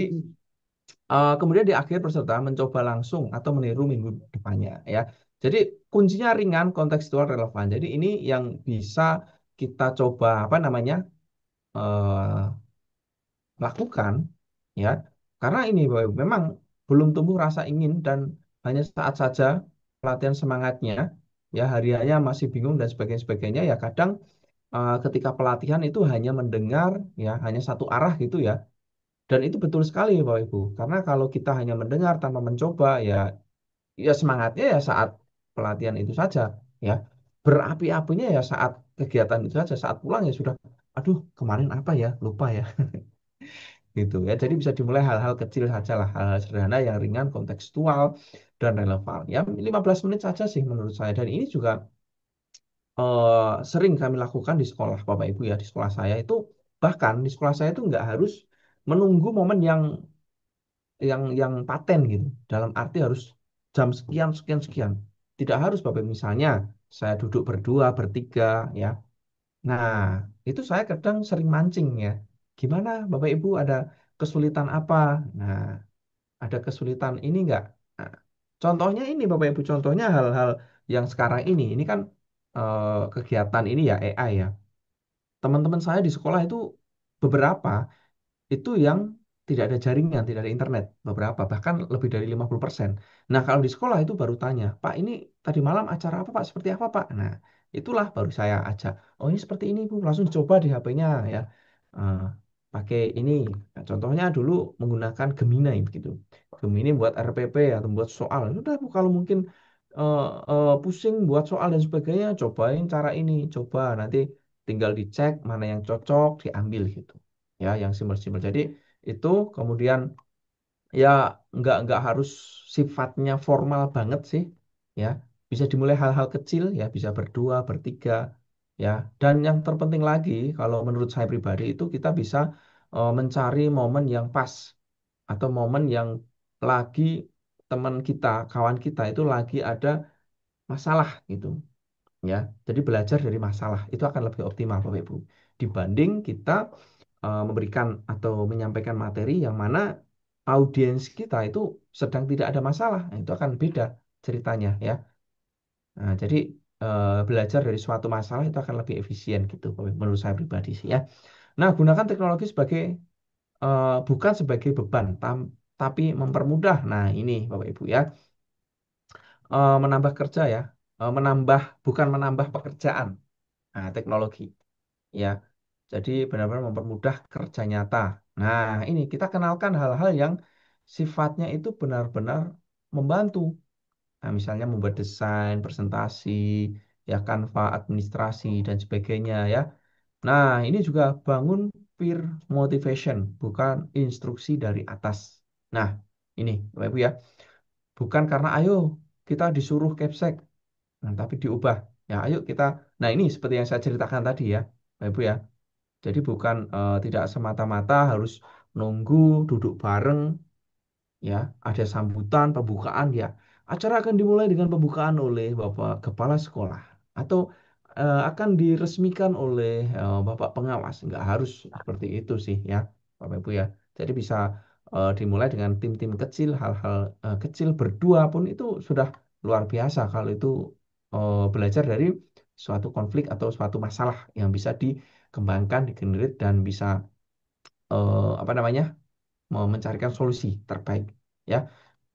kemudian di akhir peserta mencoba langsung atau meniru minggu depannya ya. Jadi kuncinya ringan, kontekstual, relevan. Jadi ini yang bisa kita coba apa namanya eh, lakukan ya karena ini Bapak Ibu, memang belum tumbuh rasa ingin dan hanya saat saja pelatihan semangatnya ya hariannya masih bingung dan sebagainya ya kadang ketika pelatihan itu hanya mendengar ya hanya satu arah gitu ya dan itu betul sekali Bapak Ibu karena kalau kita hanya mendengar tanpa mencoba ya ya semangatnya ya saat pelatihan itu saja ya berapi-apinya ya saat kegiatan itu saja saat pulang ya sudah aduh kemarin apa ya lupa ya gitu ya. Jadi bisa dimulai hal-hal kecil saja lah, hal-hal sederhana yang ringan, kontekstual dan relevan. Ya 15 menit saja sih menurut saya. Dan ini juga sering kami lakukan di sekolah Bapak Ibu ya, di sekolah saya itu, bahkan di sekolah saya itu nggak harus menunggu momen yang paten gitu. Dalam arti harus jam sekian sekian sekian. Tidak harus Bapak Ibu. Misalnya saya duduk berdua, bertiga ya. Nah, itu saya kadang sering mancing ya. Gimana Bapak Ibu ada kesulitan apa? Nah, ada kesulitan ini enggak? Nah, contohnya ini Bapak Ibu, contohnya hal-hal yang sekarang ini kan kegiatan ini ya AI ya. Teman-teman saya di sekolah itu beberapa itu yang tidak ada jaringan, tidak ada internet, beberapa bahkan lebih dari 50%. Nah, kalau di sekolah itu baru tanya, Pak, ini tadi malam acara apa, Pak? Seperti apa, Pak? Nah, itulah baru saya ajak. Oh, ini seperti ini, Bu. Langsung coba di HP-nya ya. Eh, pakai ini. Nah, contohnya dulu menggunakan Gemini begitu. Gemini buat RPP atau buat soal. Udah, Bu, kalau mungkin pusing buat soal dan sebagainya, cobain cara ini. Coba nanti tinggal dicek mana yang cocok, diambil gitu ya, yang simpel-simpel. Jadi itu kemudian ya nggak harus sifatnya formal banget sih ya, bisa dimulai hal-hal kecil ya, bisa berdua bertiga ya. Dan yang terpenting lagi kalau menurut saya pribadi itu kita bisa mencari momen yang pas atau momen yang lagi teman kita, kawan kita itu lagi ada masalah gitu ya. Jadi belajar dari masalah itu akan lebih optimal Bapak Ibu, dibanding kita memberikan atau menyampaikan materi yang mana audiens kita itu sedang tidak ada masalah. Nah, itu akan beda ceritanya ya. Nah, jadi belajar dari suatu masalah itu akan lebih efisien gitu Bapak Ibu, menurut saya pribadi sih ya. Nah, gunakan teknologi sebagai bukan sebagai beban tapi mempermudah. Nah, ini Bapak Ibu ya. Menambah kerja ya. Menambah bukan menambah pekerjaan. Nah, teknologi ya. Jadi benar-benar mempermudah kerja nyata. Nah, ini kita kenalkan hal-hal yang sifatnya itu benar-benar membantu. Nah, misalnya membuat desain, presentasi, ya Canva, administrasi dan sebagainya ya. Nah, ini juga bangun peer motivation, bukan instruksi dari atas. Nah, ini Bapak Ibu ya, bukan karena ayo kita disuruh capsek, nah, tapi diubah. Ya, ayo kita. Nah, ini seperti yang saya ceritakan tadi ya, Bapak Ibu ya. Jadi bukan tidak semata-mata harus nunggu duduk bareng ya, ada sambutan pembukaan ya. Acara akan dimulai dengan pembukaan oleh Bapak Kepala Sekolah atau akan diresmikan oleh Bapak Pengawas. Nggak harus seperti itu sih ya, Bapak Ibu ya. Jadi bisa dimulai dengan tim-tim kecil, hal-hal kecil berdua pun itu sudah luar biasa kalau itu belajar dari suatu konflik atau suatu masalah yang bisa dikembangkan, digenerate dan bisa apa namanya mencarikan solusi terbaik ya.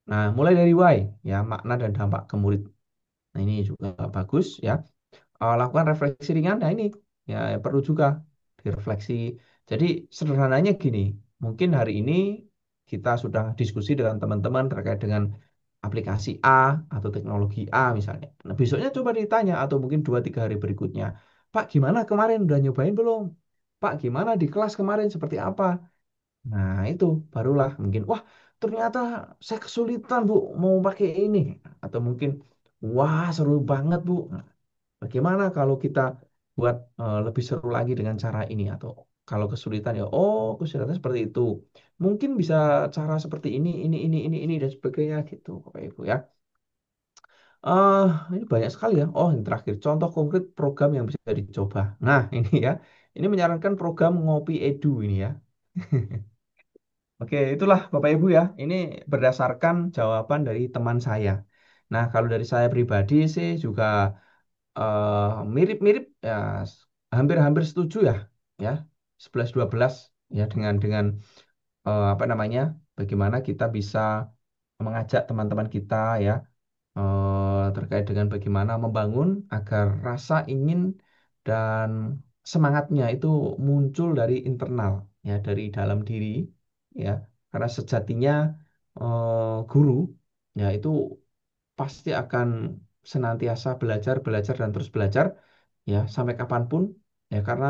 Nah, mulai dari why ya, makna dan dampak ke murid. Nah, ini juga bagus ya. Lakukan refleksi ringan. Nah, ini ya perlu juga direfleksi. Jadi sederhananya gini, mungkin hari ini kita sudah diskusi dengan teman-teman terkait dengan aplikasi A atau teknologi A misalnya. Nah, besoknya coba ditanya atau mungkin 2 3 hari berikutnya, Pak, gimana kemarin udah nyobain belum? Pak, gimana di kelas kemarin seperti apa? Nah, itu barulah mungkin, wah, ternyata saya kesulitan, Bu, mau pakai ini. Atau mungkin, wah, seru banget, Bu. Nah, bagaimana kalau kita buat lebih seru lagi dengan cara ini? Atau kalau kesulitan ya, oh, kesulitan seperti itu. Mungkin bisa cara seperti ini, dan sebagainya gitu, Bapak Ibu ya. eh ini banyak sekali ya. Oh, yang terakhir, contoh konkret program yang bisa dicoba. Nah, ini ya. Ini menyarankan program Ngopi Edu ini ya. Oke, itulah Bapak Ibu ya. Ini berdasarkan jawaban dari teman saya. Nah, kalau dari saya pribadi sih juga mirip-mirip ya, hampir-hampir setuju ya. Ya, 11 12 ya dengan apa namanya? Bagaimana kita bisa mengajak teman-teman kita ya terkait dengan bagaimana membangun agar rasa ingin dan semangatnya itu muncul dari internal ya, dari dalam diri ya, karena sejatinya guru ya itu pasti akan senantiasa belajar belajar dan terus belajar ya sampai kapanpun ya, karena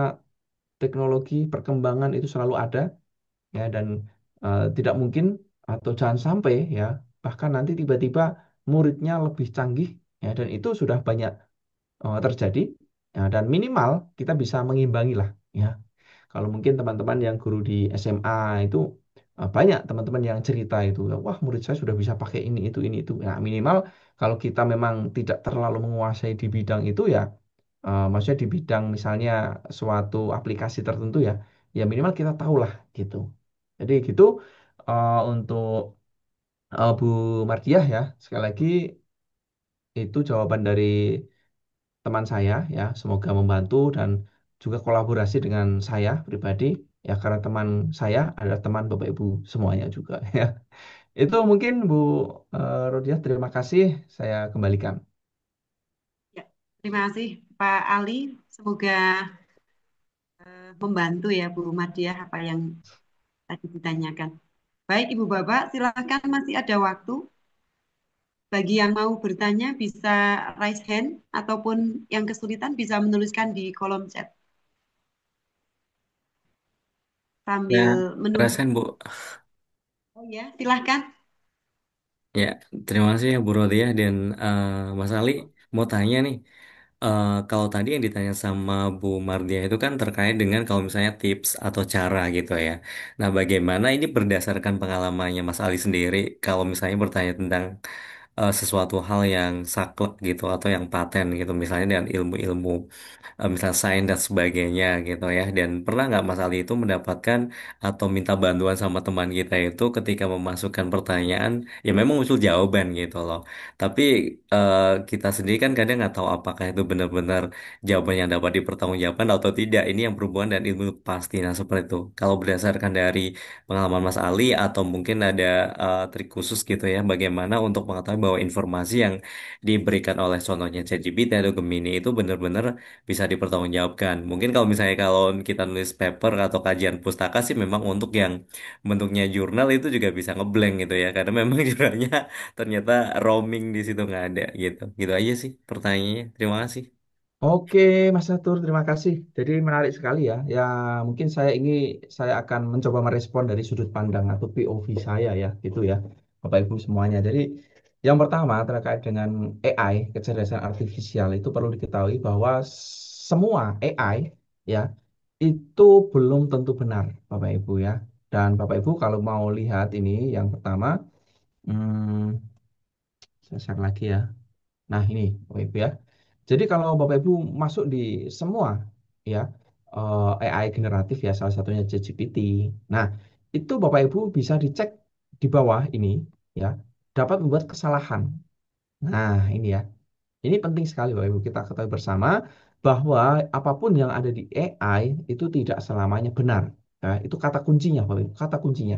teknologi perkembangan itu selalu ada ya, dan tidak mungkin atau jangan sampai ya bahkan nanti tiba-tiba muridnya lebih canggih ya, dan itu sudah banyak terjadi Ya, dan minimal kita bisa mengimbangi lah ya. Kalau mungkin teman-teman yang guru di SMA itu banyak teman-teman yang cerita itu, wah murid saya sudah bisa pakai ini itu. Nah, minimal kalau kita memang tidak terlalu menguasai di bidang itu ya, maksudnya di bidang misalnya suatu aplikasi tertentu ya, ya minimal kita tahu lah gitu. Jadi gitu untuk Bu Mardiah ya, sekali lagi itu jawaban dari teman saya ya, semoga membantu dan juga kolaborasi dengan saya pribadi ya karena teman saya adalah teman Bapak Ibu semuanya juga ya. Itu mungkin Bu Rodiah, terima kasih, saya kembalikan. Ya, terima kasih Pak Ali. Semoga membantu ya Bu Madiah apa yang tadi ditanyakan. Baik Ibu Bapak, silakan masih ada waktu. Bagi yang mau bertanya bisa raise hand ataupun yang kesulitan bisa menuliskan di kolom chat Ya, sambil menunggu. perasaan Bu. Oh ya, silahkan. Ya, terima kasih ya Bu Rodia dan Mas Ali. Mau tanya nih, kalau tadi yang ditanya sama Bu Mardia itu kan terkait dengan kalau misalnya tips atau cara gitu ya. Nah, bagaimana ini berdasarkan pengalamannya Mas Ali sendiri kalau misalnya bertanya tentang sesuatu hal yang saklek gitu atau yang paten gitu, misalnya dengan ilmu-ilmu misalnya sains dan sebagainya gitu ya. Dan pernah nggak Mas Ali itu mendapatkan atau minta bantuan sama teman kita itu ketika memasukkan pertanyaan, ya memang muncul jawaban gitu loh. Tapi eh, kita sendiri kan kadang nggak tahu apakah itu benar-benar jawaban yang dapat dipertanggungjawabkan atau tidak. Ini yang berhubungan dan ilmu pasti. Nah, seperti itu. Kalau berdasarkan dari pengalaman Mas Ali atau mungkin ada trik khusus gitu ya, bagaimana untuk mengetahui bahwa informasi yang diberikan oleh contohnya ChatGPT atau Gemini itu benar-benar bisa dipertanggungjawabkan. Mungkin kalau misalnya kalau kita nulis paper atau kajian pustaka sih memang untuk yang bentuknya jurnal itu juga bisa ngeblank gitu ya, karena memang jurnalnya ternyata roaming di situ nggak ada gitu. Gitu aja sih pertanyaannya. Terima kasih. Oke, Mas Satur, terima kasih. Jadi menarik sekali ya. Ya, mungkin saya akan mencoba merespon dari sudut pandang atau POV saya ya, gitu ya, Bapak Ibu semuanya. Jadi yang pertama terkait dengan AI, kecerdasan artifisial itu perlu diketahui bahwa semua AI ya itu belum tentu benar, Bapak Ibu ya. Dan Bapak Ibu kalau mau lihat ini, yang pertama, hmm, saya share lagi ya. Nah, ini Bapak Ibu ya. Jadi kalau Bapak Ibu masuk di semua ya AI generatif ya salah satunya ChatGPT. Nah, itu Bapak Ibu bisa dicek di bawah ini ya dapat membuat kesalahan. Nah, ini ya. Ini penting sekali Bapak Ibu kita ketahui bersama bahwa apapun yang ada di AI itu tidak selamanya benar. Ya, itu kata kuncinya Bapak Ibu, kata kuncinya.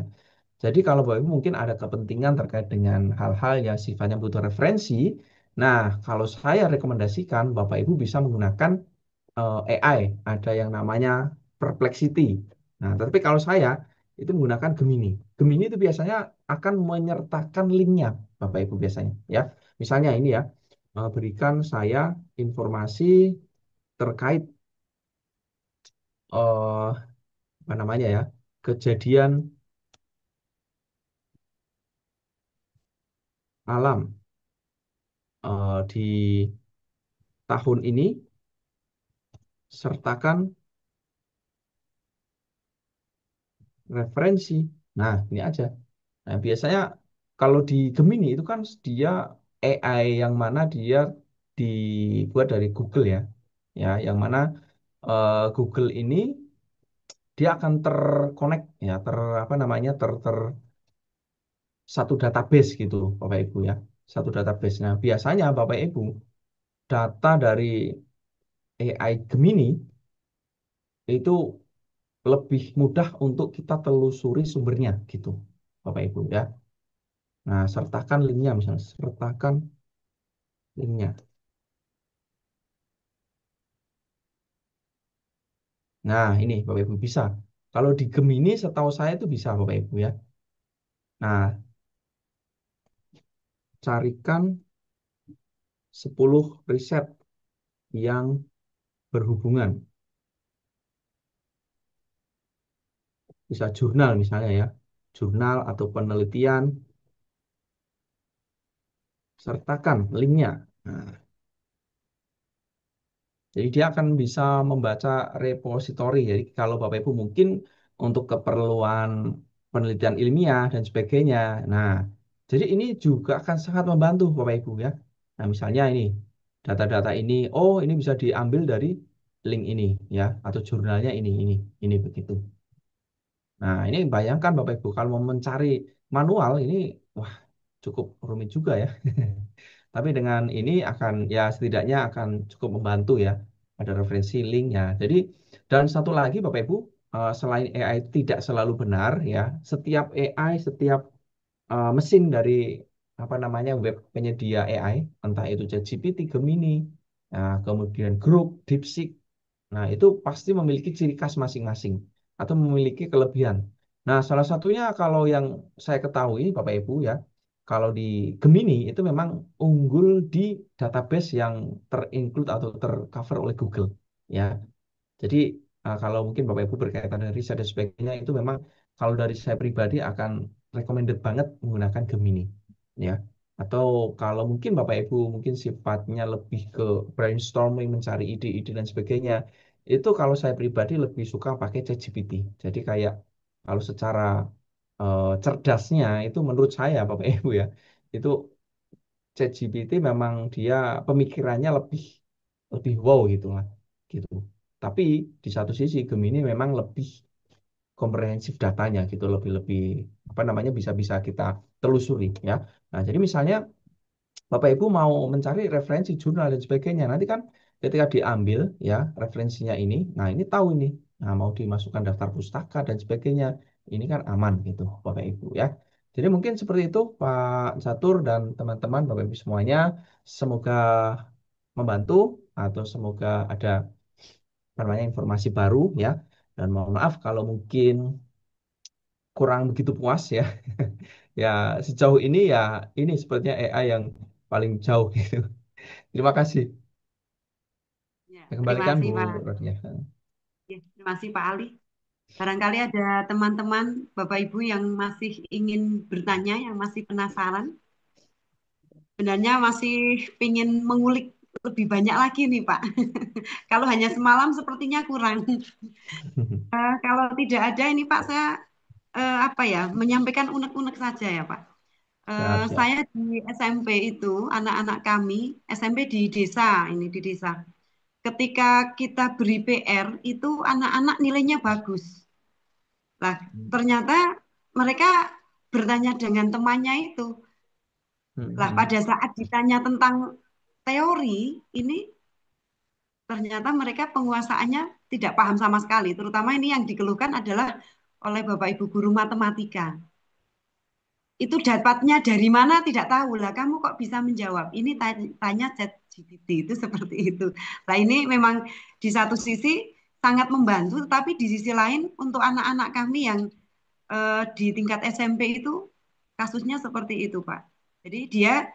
Jadi kalau Bapak Ibu mungkin ada kepentingan terkait dengan hal-hal yang sifatnya butuh referensi, nah kalau saya rekomendasikan Bapak Ibu bisa menggunakan AI, ada yang namanya Perplexity. Nah, tapi kalau saya itu menggunakan Gemini. Gemini itu biasanya akan menyertakan linknya, Bapak Ibu biasanya, ya. Misalnya ini ya, berikan saya informasi terkait apa namanya ya, kejadian alam di tahun ini, sertakan referensi. Nah, ini aja. Nah, biasanya kalau di Gemini itu kan dia AI yang mana dia dibuat dari Google ya. Ya, yang mana Google ini dia akan terkonek ya, apa namanya? Ter satu database gitu, Bapak Ibu ya. Satu database. Nah, biasanya Bapak Ibu data dari AI Gemini itu lebih mudah untuk kita telusuri sumbernya gitu, Bapak Ibu ya. Nah, sertakan linknya misalnya, sertakan linknya. Nah, ini Bapak Ibu bisa. Kalau di Gemini setahu saya itu bisa Bapak Ibu ya. Nah, carikan 10 riset yang berhubungan. Bisa jurnal misalnya ya. Jurnal atau penelitian, sertakan linknya. Nah, Jadi dia akan bisa membaca repositori. Jadi kalau Bapak Ibu mungkin untuk keperluan penelitian ilmiah dan sebagainya. Nah, jadi ini juga akan sangat membantu Bapak Ibu ya. Nah, misalnya ini data-data ini, oh ini bisa diambil dari link ini ya, atau jurnalnya ini begitu. Nah, ini bayangkan Bapak Ibu kalau mau mencari manual ini, wah cukup rumit juga ya. Tapi dengan ini akan ya setidaknya akan cukup membantu ya. Ada referensi linknya. Jadi dan satu lagi Bapak Ibu, selain AI tidak selalu benar ya, setiap AI, setiap mesin dari apa namanya web penyedia AI, entah itu ChatGPT, Gemini, nah, kemudian Grok, DeepSeek, nah itu pasti memiliki ciri khas masing-masing atau memiliki kelebihan. Nah, salah satunya kalau yang saya ketahui Bapak Ibu ya, kalau di Gemini itu memang unggul di database yang terinclude atau tercover oleh Google ya. Jadi kalau mungkin Bapak Ibu berkaitan dengan riset dan sebagainya itu memang kalau dari saya pribadi akan recommended banget menggunakan Gemini ya. Atau kalau mungkin Bapak Ibu mungkin sifatnya lebih ke brainstorming mencari ide-ide dan sebagainya, itu kalau saya pribadi lebih suka pakai ChatGPT. Jadi kayak kalau secara cerdasnya itu menurut saya Bapak Ibu ya, itu ChatGPT memang dia pemikirannya lebih lebih wow gitu lah gitu. Tapi di satu sisi Gemini memang lebih komprehensif datanya gitu, lebih lebih apa namanya bisa-bisa kita telusuri ya. Nah, jadi misalnya Bapak Ibu mau mencari referensi jurnal dan sebagainya, nanti kan ketika diambil ya referensinya ini, nah ini tahu ini, nah mau dimasukkan daftar pustaka dan sebagainya, ini kan aman gitu Bapak Ibu ya. Jadi mungkin seperti itu Pak Catur dan teman-teman Bapak Ibu semuanya, semoga membantu atau semoga ada apa namanya informasi baru ya. Dan mohon maaf kalau mungkin kurang begitu puas ya. Ya sejauh ini ya ini sepertinya AI yang paling jauh gitu. Terima kasih. Ya, Saya terima kembalikan kasih Bu Pak. Rodia. Ya, terima kasih Pak Ali. Barangkali ada teman-teman, Bapak Ibu yang masih ingin bertanya, yang masih penasaran. Sebenarnya masih ingin mengulik lebih banyak lagi nih Pak. Kalau hanya semalam sepertinya kurang. Kalau tidak ada ini Pak, saya apa ya, menyampaikan unek-unek saja ya Pak. Siap, siap. Saya di SMP itu, anak-anak kami, SMP di desa, ini di desa. Ketika kita beri PR, itu anak-anak nilainya bagus. Lah, ternyata mereka bertanya dengan temannya itu. Lah, Hmm. pada saat ditanya tentang teori, ini ternyata mereka penguasaannya tidak paham sama sekali. Terutama ini yang dikeluhkan adalah oleh Bapak Ibu guru matematika. Itu dapatnya dari mana tidak tahu lah. Kamu kok bisa menjawab? Ini tanya ChatGPT itu seperti itu. Nah ini memang di satu sisi sangat membantu, tetapi di sisi lain untuk anak-anak kami yang di tingkat SMP itu kasusnya seperti itu, Pak. Jadi dia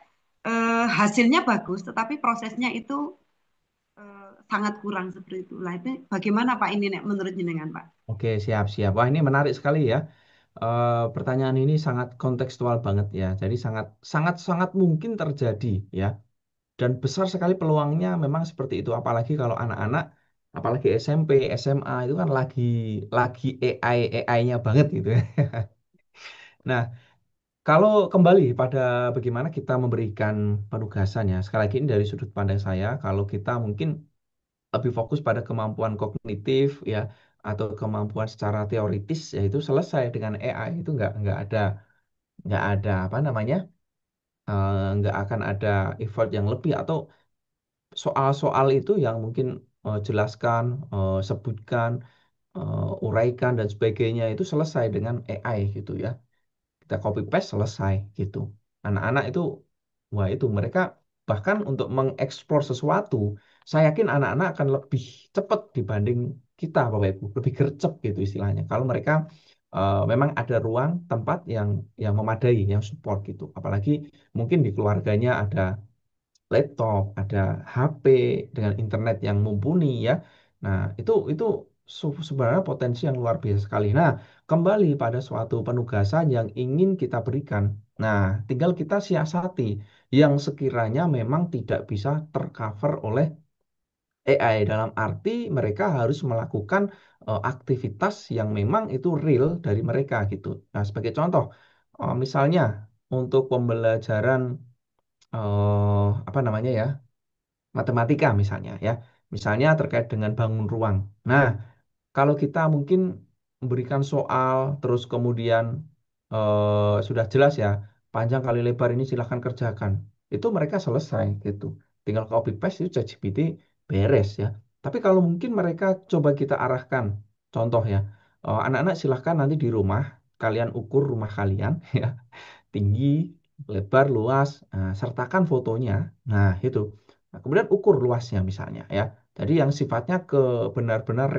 hasilnya bagus, tetapi prosesnya itu sangat kurang seperti itu. Lah itu bagaimana Pak ini Nek, menurut jenengan Pak? Oke, siap, siap. Wah, ini menarik sekali ya. Pertanyaan ini sangat kontekstual banget ya. Jadi sangat sangat sangat mungkin terjadi ya. Dan besar sekali peluangnya memang seperti itu. Apalagi kalau anak-anak, apalagi SMP, SMA itu kan lagi AI-nya banget gitu ya. Nah, kalau kembali pada bagaimana kita memberikan penugasan ya. Sekali lagi ini dari sudut pandang saya, kalau kita mungkin lebih fokus pada kemampuan kognitif ya atau kemampuan secara teoritis ya itu selesai dengan AI itu nggak ada apa namanya nggak akan ada effort yang lebih atau soal-soal itu yang mungkin jelaskan sebutkan uraikan dan sebagainya itu selesai dengan AI gitu ya kita copy paste selesai gitu. Anak-anak itu, wah itu mereka bahkan untuk mengeksplor sesuatu, saya yakin anak-anak akan lebih cepat dibanding kita, Bapak Ibu, lebih gercep gitu istilahnya. Kalau mereka memang ada ruang tempat yang memadai, yang support gitu. Apalagi mungkin di keluarganya ada laptop, ada HP dengan internet yang mumpuni ya. Nah, itu sebenarnya potensi yang luar biasa sekali. Nah, kembali pada suatu penugasan yang ingin kita berikan. Nah, tinggal kita siasati yang sekiranya memang tidak bisa tercover oleh AI dalam arti mereka harus melakukan aktivitas yang memang itu real dari mereka gitu. Nah, sebagai contoh, misalnya untuk pembelajaran apa namanya ya, matematika misalnya ya, misalnya terkait dengan bangun ruang. Nah, kalau kita mungkin memberikan soal, terus kemudian sudah jelas ya, panjang kali lebar ini silahkan kerjakan. Itu mereka selesai gitu. Tinggal copy paste itu ChatGPT beres ya. Tapi kalau mungkin mereka coba kita arahkan, contoh ya, anak-anak silahkan nanti di rumah, kalian ukur rumah kalian ya, tinggi, lebar, luas, nah, sertakan fotonya. Nah, itu. Nah, kemudian ukur luasnya misalnya ya. Jadi yang sifatnya ke benar-benar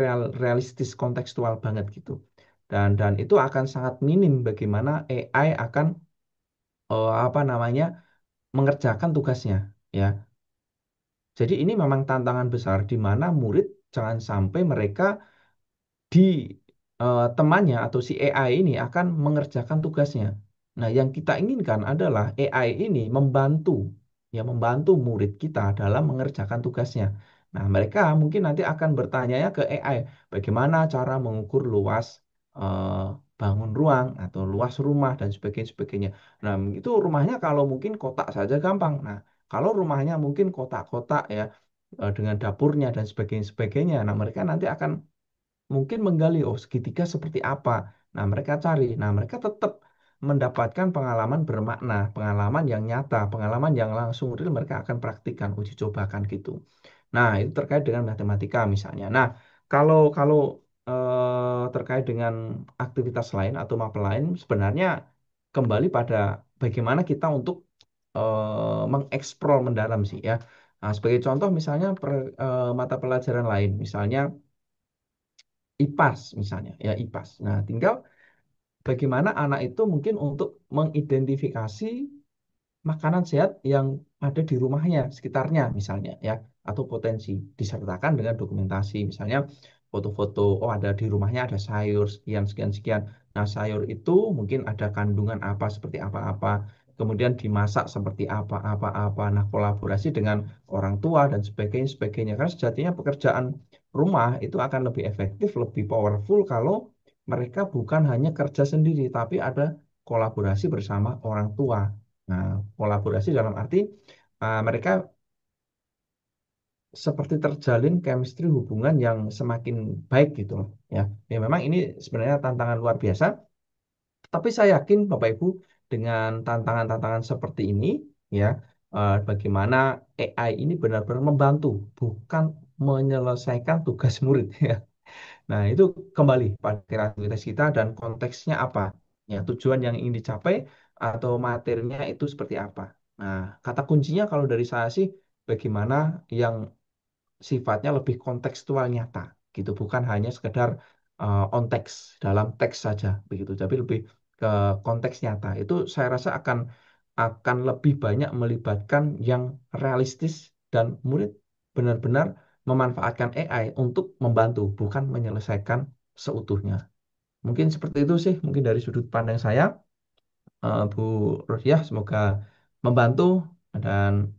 realistis kontekstual banget gitu. Dan itu akan sangat minim bagaimana AI akan apa namanya mengerjakan tugasnya ya. Jadi ini memang tantangan besar di mana murid jangan sampai mereka di temannya atau si AI ini akan mengerjakan tugasnya. Nah, yang kita inginkan adalah AI ini membantu ya membantu murid kita dalam mengerjakan tugasnya. Nah, mereka mungkin nanti akan bertanya ya ke AI, bagaimana cara mengukur luas eh, bangun ruang atau luas rumah dan sebagainya. Nah, itu rumahnya kalau mungkin kotak saja gampang. Nah, kalau rumahnya mungkin kotak-kotak ya dengan dapurnya dan sebagainya. Nah, mereka nanti akan mungkin menggali oh segitiga seperti apa. Nah, mereka cari. Nah, mereka tetap mendapatkan pengalaman bermakna, pengalaman yang nyata, pengalaman yang langsung real mereka akan praktikkan, uji cobakan gitu. Nah, itu terkait dengan matematika misalnya. Nah, kalau kalau terkait dengan aktivitas lain atau mapel lain sebenarnya kembali pada bagaimana kita untuk mengeksplor mendalam sih ya. Nah, sebagai contoh misalnya mata pelajaran lain, misalnya IPAS misalnya, ya IPAS. Nah, tinggal bagaimana anak itu mungkin untuk mengidentifikasi makanan sehat yang ada di rumahnya, sekitarnya misalnya ya, atau potensi disertakan dengan dokumentasi, misalnya foto-foto, oh ada di rumahnya ada sayur sekian sekian sekian. Nah, sayur itu mungkin ada kandungan apa seperti apa-apa, kemudian dimasak seperti apa-apa-apa. Nah, kolaborasi dengan orang tua dan sebagainya. Karena sejatinya pekerjaan rumah itu akan lebih efektif, lebih powerful kalau mereka bukan hanya kerja sendiri, tapi ada kolaborasi bersama orang tua. Nah, kolaborasi dalam arti mereka seperti terjalin chemistry hubungan yang semakin baik gitu loh. Ya, ya memang ini sebenarnya tantangan luar biasa. Tapi saya yakin Bapak Ibu dengan tantangan-tantangan seperti ini, ya, bagaimana AI ini benar-benar membantu, bukan menyelesaikan tugas murid. Ya. Nah, itu kembali pada kreativitas kita dan konteksnya apa. Ya, tujuan yang ingin dicapai atau materinya itu seperti apa. Nah, kata kuncinya kalau dari saya sih bagaimana yang sifatnya lebih kontekstual nyata gitu, bukan hanya sekedar on text dalam teks saja begitu, tapi lebih ke konteks nyata. Itu saya rasa akan lebih banyak melibatkan yang realistis dan murid benar-benar memanfaatkan AI untuk membantu, bukan menyelesaikan seutuhnya. Mungkin seperti itu sih, mungkin dari sudut pandang saya, Bu Rodiah, semoga membantu dan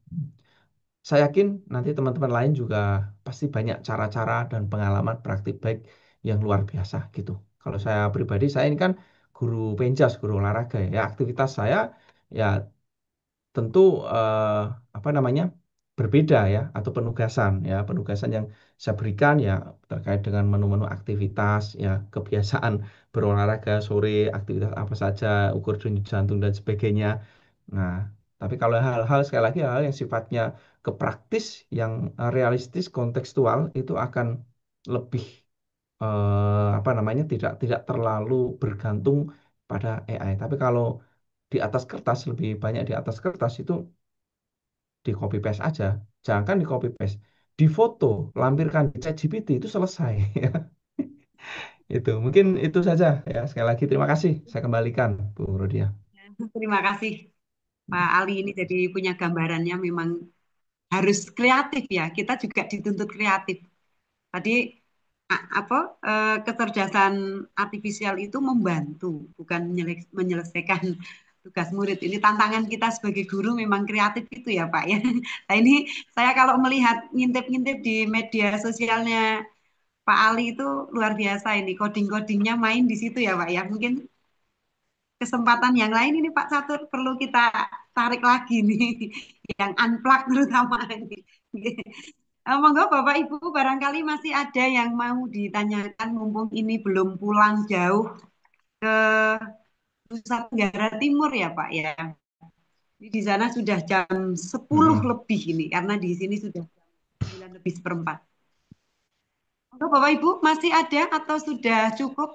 saya yakin nanti teman-teman lain juga pasti banyak cara-cara dan pengalaman praktik baik yang luar biasa gitu. Kalau saya pribadi, saya ini kan guru penjas, guru olahraga ya. Ya, aktivitas saya ya tentu apa namanya berbeda ya atau penugasan yang saya berikan ya terkait dengan menu-menu aktivitas ya kebiasaan berolahraga sore aktivitas apa saja ukur denyut jantung dan sebagainya. Nah, tapi kalau hal-hal sekali lagi hal yang sifatnya kepraktis yang realistis kontekstual itu akan lebih apa namanya tidak terlalu bergantung pada AI. Tapi kalau di atas kertas lebih banyak di atas kertas itu di copy paste aja. Jangan di copy paste. Di foto, lampirkan di ChatGPT itu selesai. Itu mungkin itu saja ya. Sekali lagi terima kasih. Saya kembalikan Bu Rodia. Terima kasih Pak Ali, ini jadi punya gambarannya memang harus kreatif ya. Kita juga dituntut kreatif. Tadi apa kecerdasan artifisial itu membantu, bukan menyelesaikan tugas murid. Ini tantangan kita sebagai guru memang kreatif itu ya Pak ya. Nah ini saya kalau melihat ngintip-ngintip di media sosialnya Pak Ali itu luar biasa ini coding-codingnya main di situ ya Pak ya. Mungkin kesempatan yang lain ini Pak Catur perlu kita tarik lagi nih yang unplug terutama ini. Monggo Bapak Ibu barangkali masih ada yang mau ditanyakan mumpung ini belum pulang jauh ke Nusa Tenggara Timur ya Pak ya. Ini di sana sudah jam 10 Mm-mm. lebih ini karena di sini sudah jam 9 lebih seperempat. Monggo Bapak Ibu masih ada atau sudah cukup?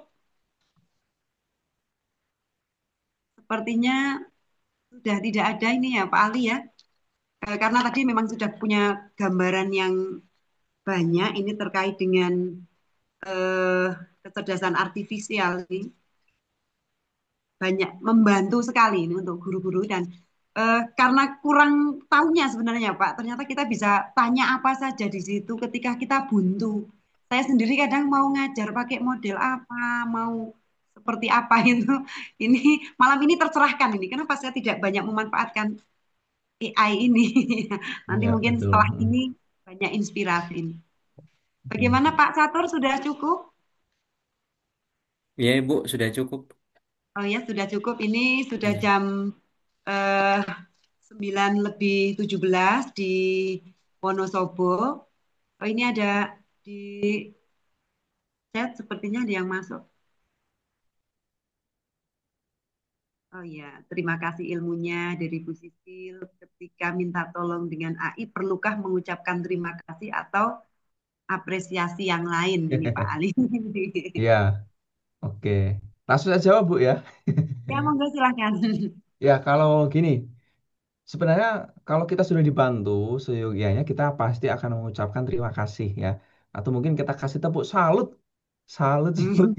Sepertinya sudah tidak ada ini ya Pak Ali ya. Karena tadi memang sudah punya gambaran yang banyak ini terkait dengan eh, kecerdasan artifisial ini banyak membantu sekali ini untuk guru-guru dan karena kurang tahunya sebenarnya Pak, ternyata kita bisa tanya apa saja di situ ketika kita buntu. Saya sendiri kadang mau ngajar pakai model apa, mau seperti apa itu. Ini malam ini tercerahkan ini. Kenapa saya tidak banyak memanfaatkan AI ini? Nanti Iya, mungkin betul. setelah Mm. ini banyak inspirasi ini. Oke, Bagaimana oke. Pak Catur sudah cukup? Iya, Ibu, sudah cukup. Oh ya, sudah cukup. Ini sudah Iya. jam eh, 9 lebih 17 di Wonosobo. Oh, ini ada di chat sepertinya ada yang masuk. Oh ya, terima kasih ilmunya dari Bu Sisil. Ketika minta tolong dengan AI, perlukah mengucapkan terima kasih atau apresiasi yang lain? Ini Pak Ali. Iya, oke. Langsung saja jawab, Bu ya. Ya, monggo silahkan. Ya, kalau gini, sebenarnya kalau kita sudah dibantu, seyogianya kita pasti akan mengucapkan terima kasih ya. Atau mungkin kita kasih tepuk salut, salut, salut.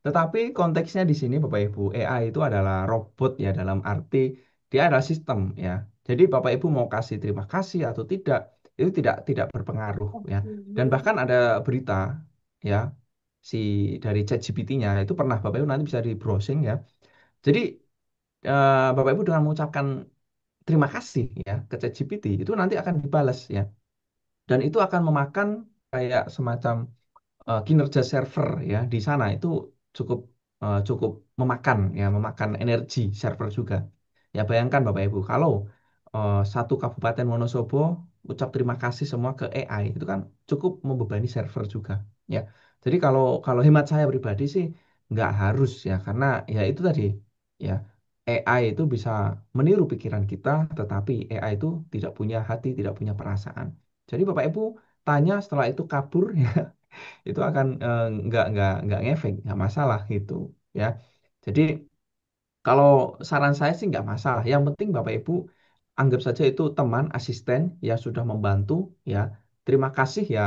Tetapi konteksnya di sini Bapak Ibu, AI itu adalah robot ya dalam arti dia adalah sistem ya. Jadi Bapak Ibu mau kasih terima kasih atau tidak, itu tidak berpengaruh ya. Dan bahkan ada berita ya si dari ChatGPT-nya itu pernah Bapak Ibu nanti bisa di browsing ya. Jadi Bapak Ibu dengan mengucapkan terima kasih ya ke ChatGPT itu nanti akan dibalas ya. Dan itu akan memakan kayak semacam kinerja server ya di sana itu cukup cukup memakan energi server juga. Ya bayangkan Bapak Ibu kalau satu Kabupaten Wonosobo ucap terima kasih semua ke AI itu kan cukup membebani server juga ya. Jadi kalau kalau hemat saya pribadi sih nggak harus ya karena ya itu tadi ya AI itu bisa meniru pikiran kita tetapi AI itu tidak punya hati, tidak punya perasaan. Jadi Bapak Ibu tanya setelah itu kabur ya itu akan nggak ngefek nggak masalah gitu ya jadi kalau saran saya sih nggak masalah yang penting Bapak Ibu anggap saja itu teman asisten yang sudah membantu ya terima kasih ya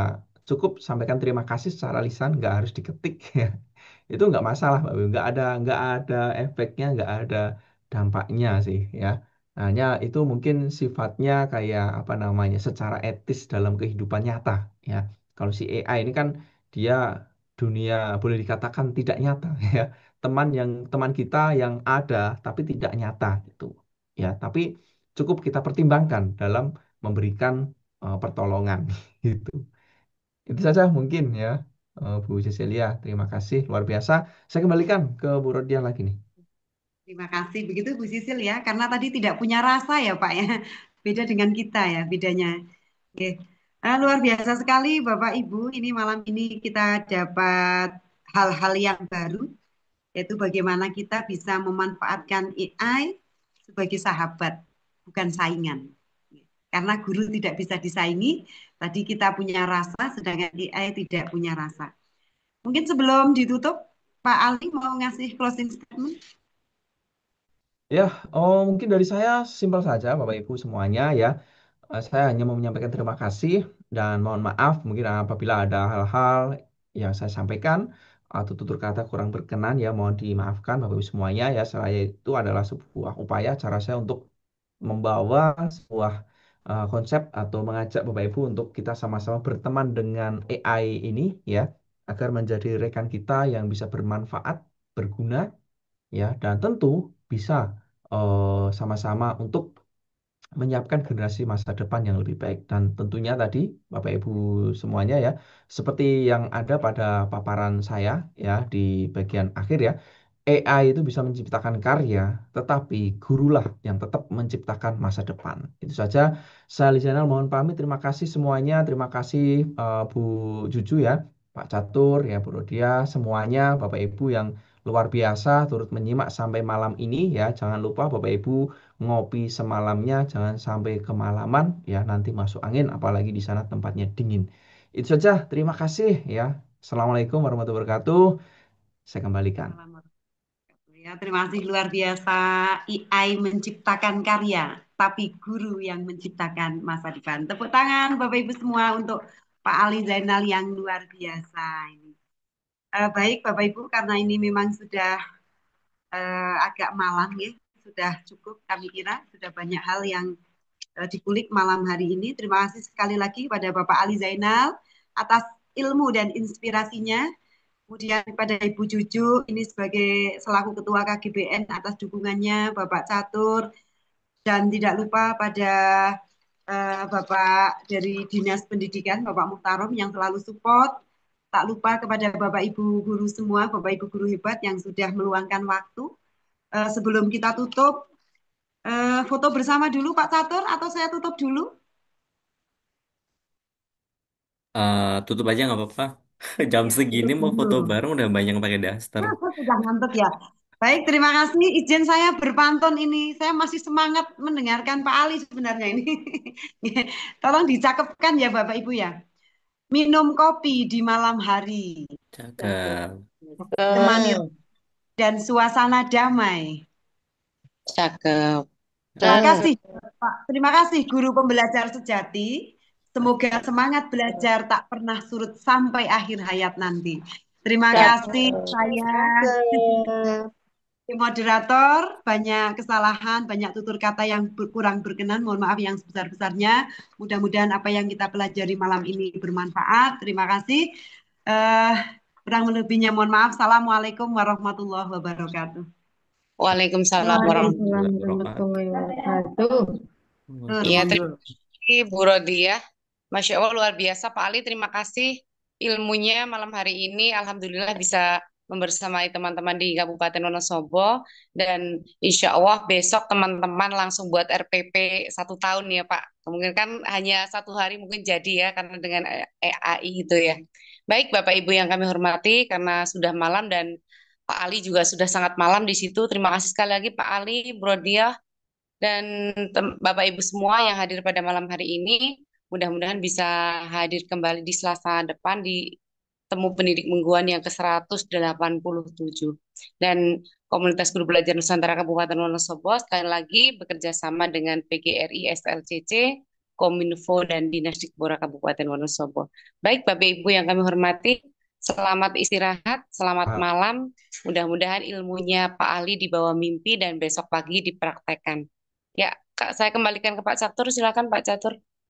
cukup sampaikan terima kasih secara lisan nggak harus diketik ya itu nggak masalah Pak Wiwi. Nggak ada efeknya nggak ada dampaknya sih ya hanya itu mungkin sifatnya kayak apa namanya secara etis dalam kehidupan nyata ya kalau si AI ini kan dia dunia boleh dikatakan tidak nyata ya teman kita yang ada tapi tidak nyata gitu ya tapi cukup kita pertimbangkan dalam memberikan pertolongan gitu itu saja mungkin ya, Bu Cecilia. Terima kasih, luar biasa. Saya kembalikan ke Bu Rodia lagi nih. Terima kasih. Begitu Bu Sisil ya, karena tadi tidak punya rasa ya Pak ya. Beda dengan kita ya, bedanya. Oke. Luar biasa sekali Bapak Ibu. Ini malam ini kita dapat hal-hal yang baru, yaitu bagaimana kita bisa memanfaatkan AI sebagai sahabat, bukan saingan. Karena guru tidak bisa disaingi, tadi kita punya rasa, sedangkan AI tidak punya rasa. Mungkin sebelum ditutup, Pak Ali mau ngasih closing statement? Ya, oh mungkin dari saya simpel saja, Bapak Ibu semuanya ya. Saya hanya mau menyampaikan terima kasih dan mohon maaf mungkin apabila ada hal-hal yang saya sampaikan atau tutur kata kurang berkenan ya mohon dimaafkan Bapak Ibu semuanya ya. Saya itu adalah sebuah upaya cara saya untuk membawa sebuah konsep atau mengajak Bapak Ibu untuk kita sama-sama berteman dengan AI ini ya agar menjadi rekan kita yang bisa bermanfaat, berguna ya dan tentu bisa sama-sama untuk menyiapkan generasi masa depan yang lebih baik. Dan tentunya tadi Bapak Ibu semuanya ya, seperti yang ada pada paparan saya ya di bagian akhir ya, AI itu bisa menciptakan karya, tetapi gurulah yang tetap menciptakan masa depan. Itu saja. Saya Lizainal mohon pamit. Terima kasih semuanya. Terima kasih Bu Juju ya, Pak Catur ya, Bu Rodia, semuanya Bapak Ibu yang luar biasa turut menyimak sampai malam ini ya. Jangan lupa Bapak Ibu ngopi semalamnya, jangan sampai kemalaman ya nanti masuk angin apalagi di sana tempatnya dingin. Itu saja, terima kasih ya. Assalamualaikum warahmatullahi wabarakatuh. Saya kembalikan. Ya, terima kasih luar biasa. AI menciptakan karya, tapi guru yang menciptakan masa depan. Tepuk tangan Bapak Ibu semua untuk Pak Ali Zainal yang luar biasa ini. Baik Bapak Ibu, karena ini memang sudah agak malam ya, sudah cukup kami kira, sudah banyak hal yang dikulik malam hari ini. Terima kasih sekali lagi pada Bapak Ali Zainal atas ilmu dan inspirasinya. Kemudian pada Ibu Juju ini sebagai selaku Ketua KGBN atas dukungannya, Bapak Catur, dan tidak lupa pada Bapak dari Dinas Pendidikan, Bapak Muhtarom yang selalu support. Tak lupa kepada Bapak Ibu guru semua, Bapak Ibu guru hebat yang sudah meluangkan waktu. Sebelum kita tutup, foto bersama dulu Pak Catur atau saya tutup dulu? Tutup aja nggak apa-apa. Jam Ya, segini tutup mau foto dulu. bareng udah banyak yang pakai daster. Sudah ngantuk ya. Baik, terima kasih. Izin saya berpantun ini. Saya masih semangat mendengarkan Pak Ali sebenarnya ini. Tolong dicakepkan ya Bapak Ibu ya. Minum kopi di malam hari, Cakep. temani Cakep. dan suasana damai. Cakep. Terima Cakep. kasih, Pak. Terima kasih Guru Pembelajar Sejati. Semoga semangat belajar tak pernah surut sampai akhir hayat nanti. Terima kasih saya Cakep. moderator, banyak kesalahan, banyak tutur kata yang kurang berkenan. Mohon maaf yang sebesar-besarnya. Mudah-mudahan apa yang kita pelajari malam ini bermanfaat. Terima kasih. Eh, kurang lebihnya mohon maaf. Assalamualaikum warahmatullahi wabarakatuh. Waalaikumsalam warahmatullahi Warahmatullahi wabarakatuh. Waalaikumsalam warahmatullahi Iya, Monggo. terima kasih Bu Rodia. Masya Allah luar biasa Pak Ali. Terima kasih ilmunya malam hari ini. Alhamdulillah bisa membersamai teman-teman di Kabupaten Wonosobo. Dan insya Allah besok teman-teman langsung buat RPP 1 tahun ya Pak. Mungkin kan hanya 1 hari mungkin jadi ya karena dengan AI gitu ya. Baik Bapak Ibu yang kami hormati karena sudah malam dan Pak Ali juga sudah sangat malam di situ. Terima kasih sekali lagi Pak Ali, Bu Rodia, dan Bapak Ibu semua yang hadir pada malam hari ini, mudah-mudahan bisa hadir kembali di Selasa depan di Temu Pendidik Mingguan yang ke-187. Dan Komunitas Guru Belajar Nusantara Kabupaten Wonosobo sekali lagi bekerja sama dengan PGRI SLCC, Kominfo, dan Dinas Dikbora Kabupaten Wonosobo. Baik Bapak Ibu yang kami hormati, selamat istirahat, selamat Pak, malam. Mudah-mudahan ilmunya Pak Ali dibawa mimpi dan besok pagi dipraktekkan. Ya, Kak, saya kembalikan ke Pak Catur. Silakan Pak Catur.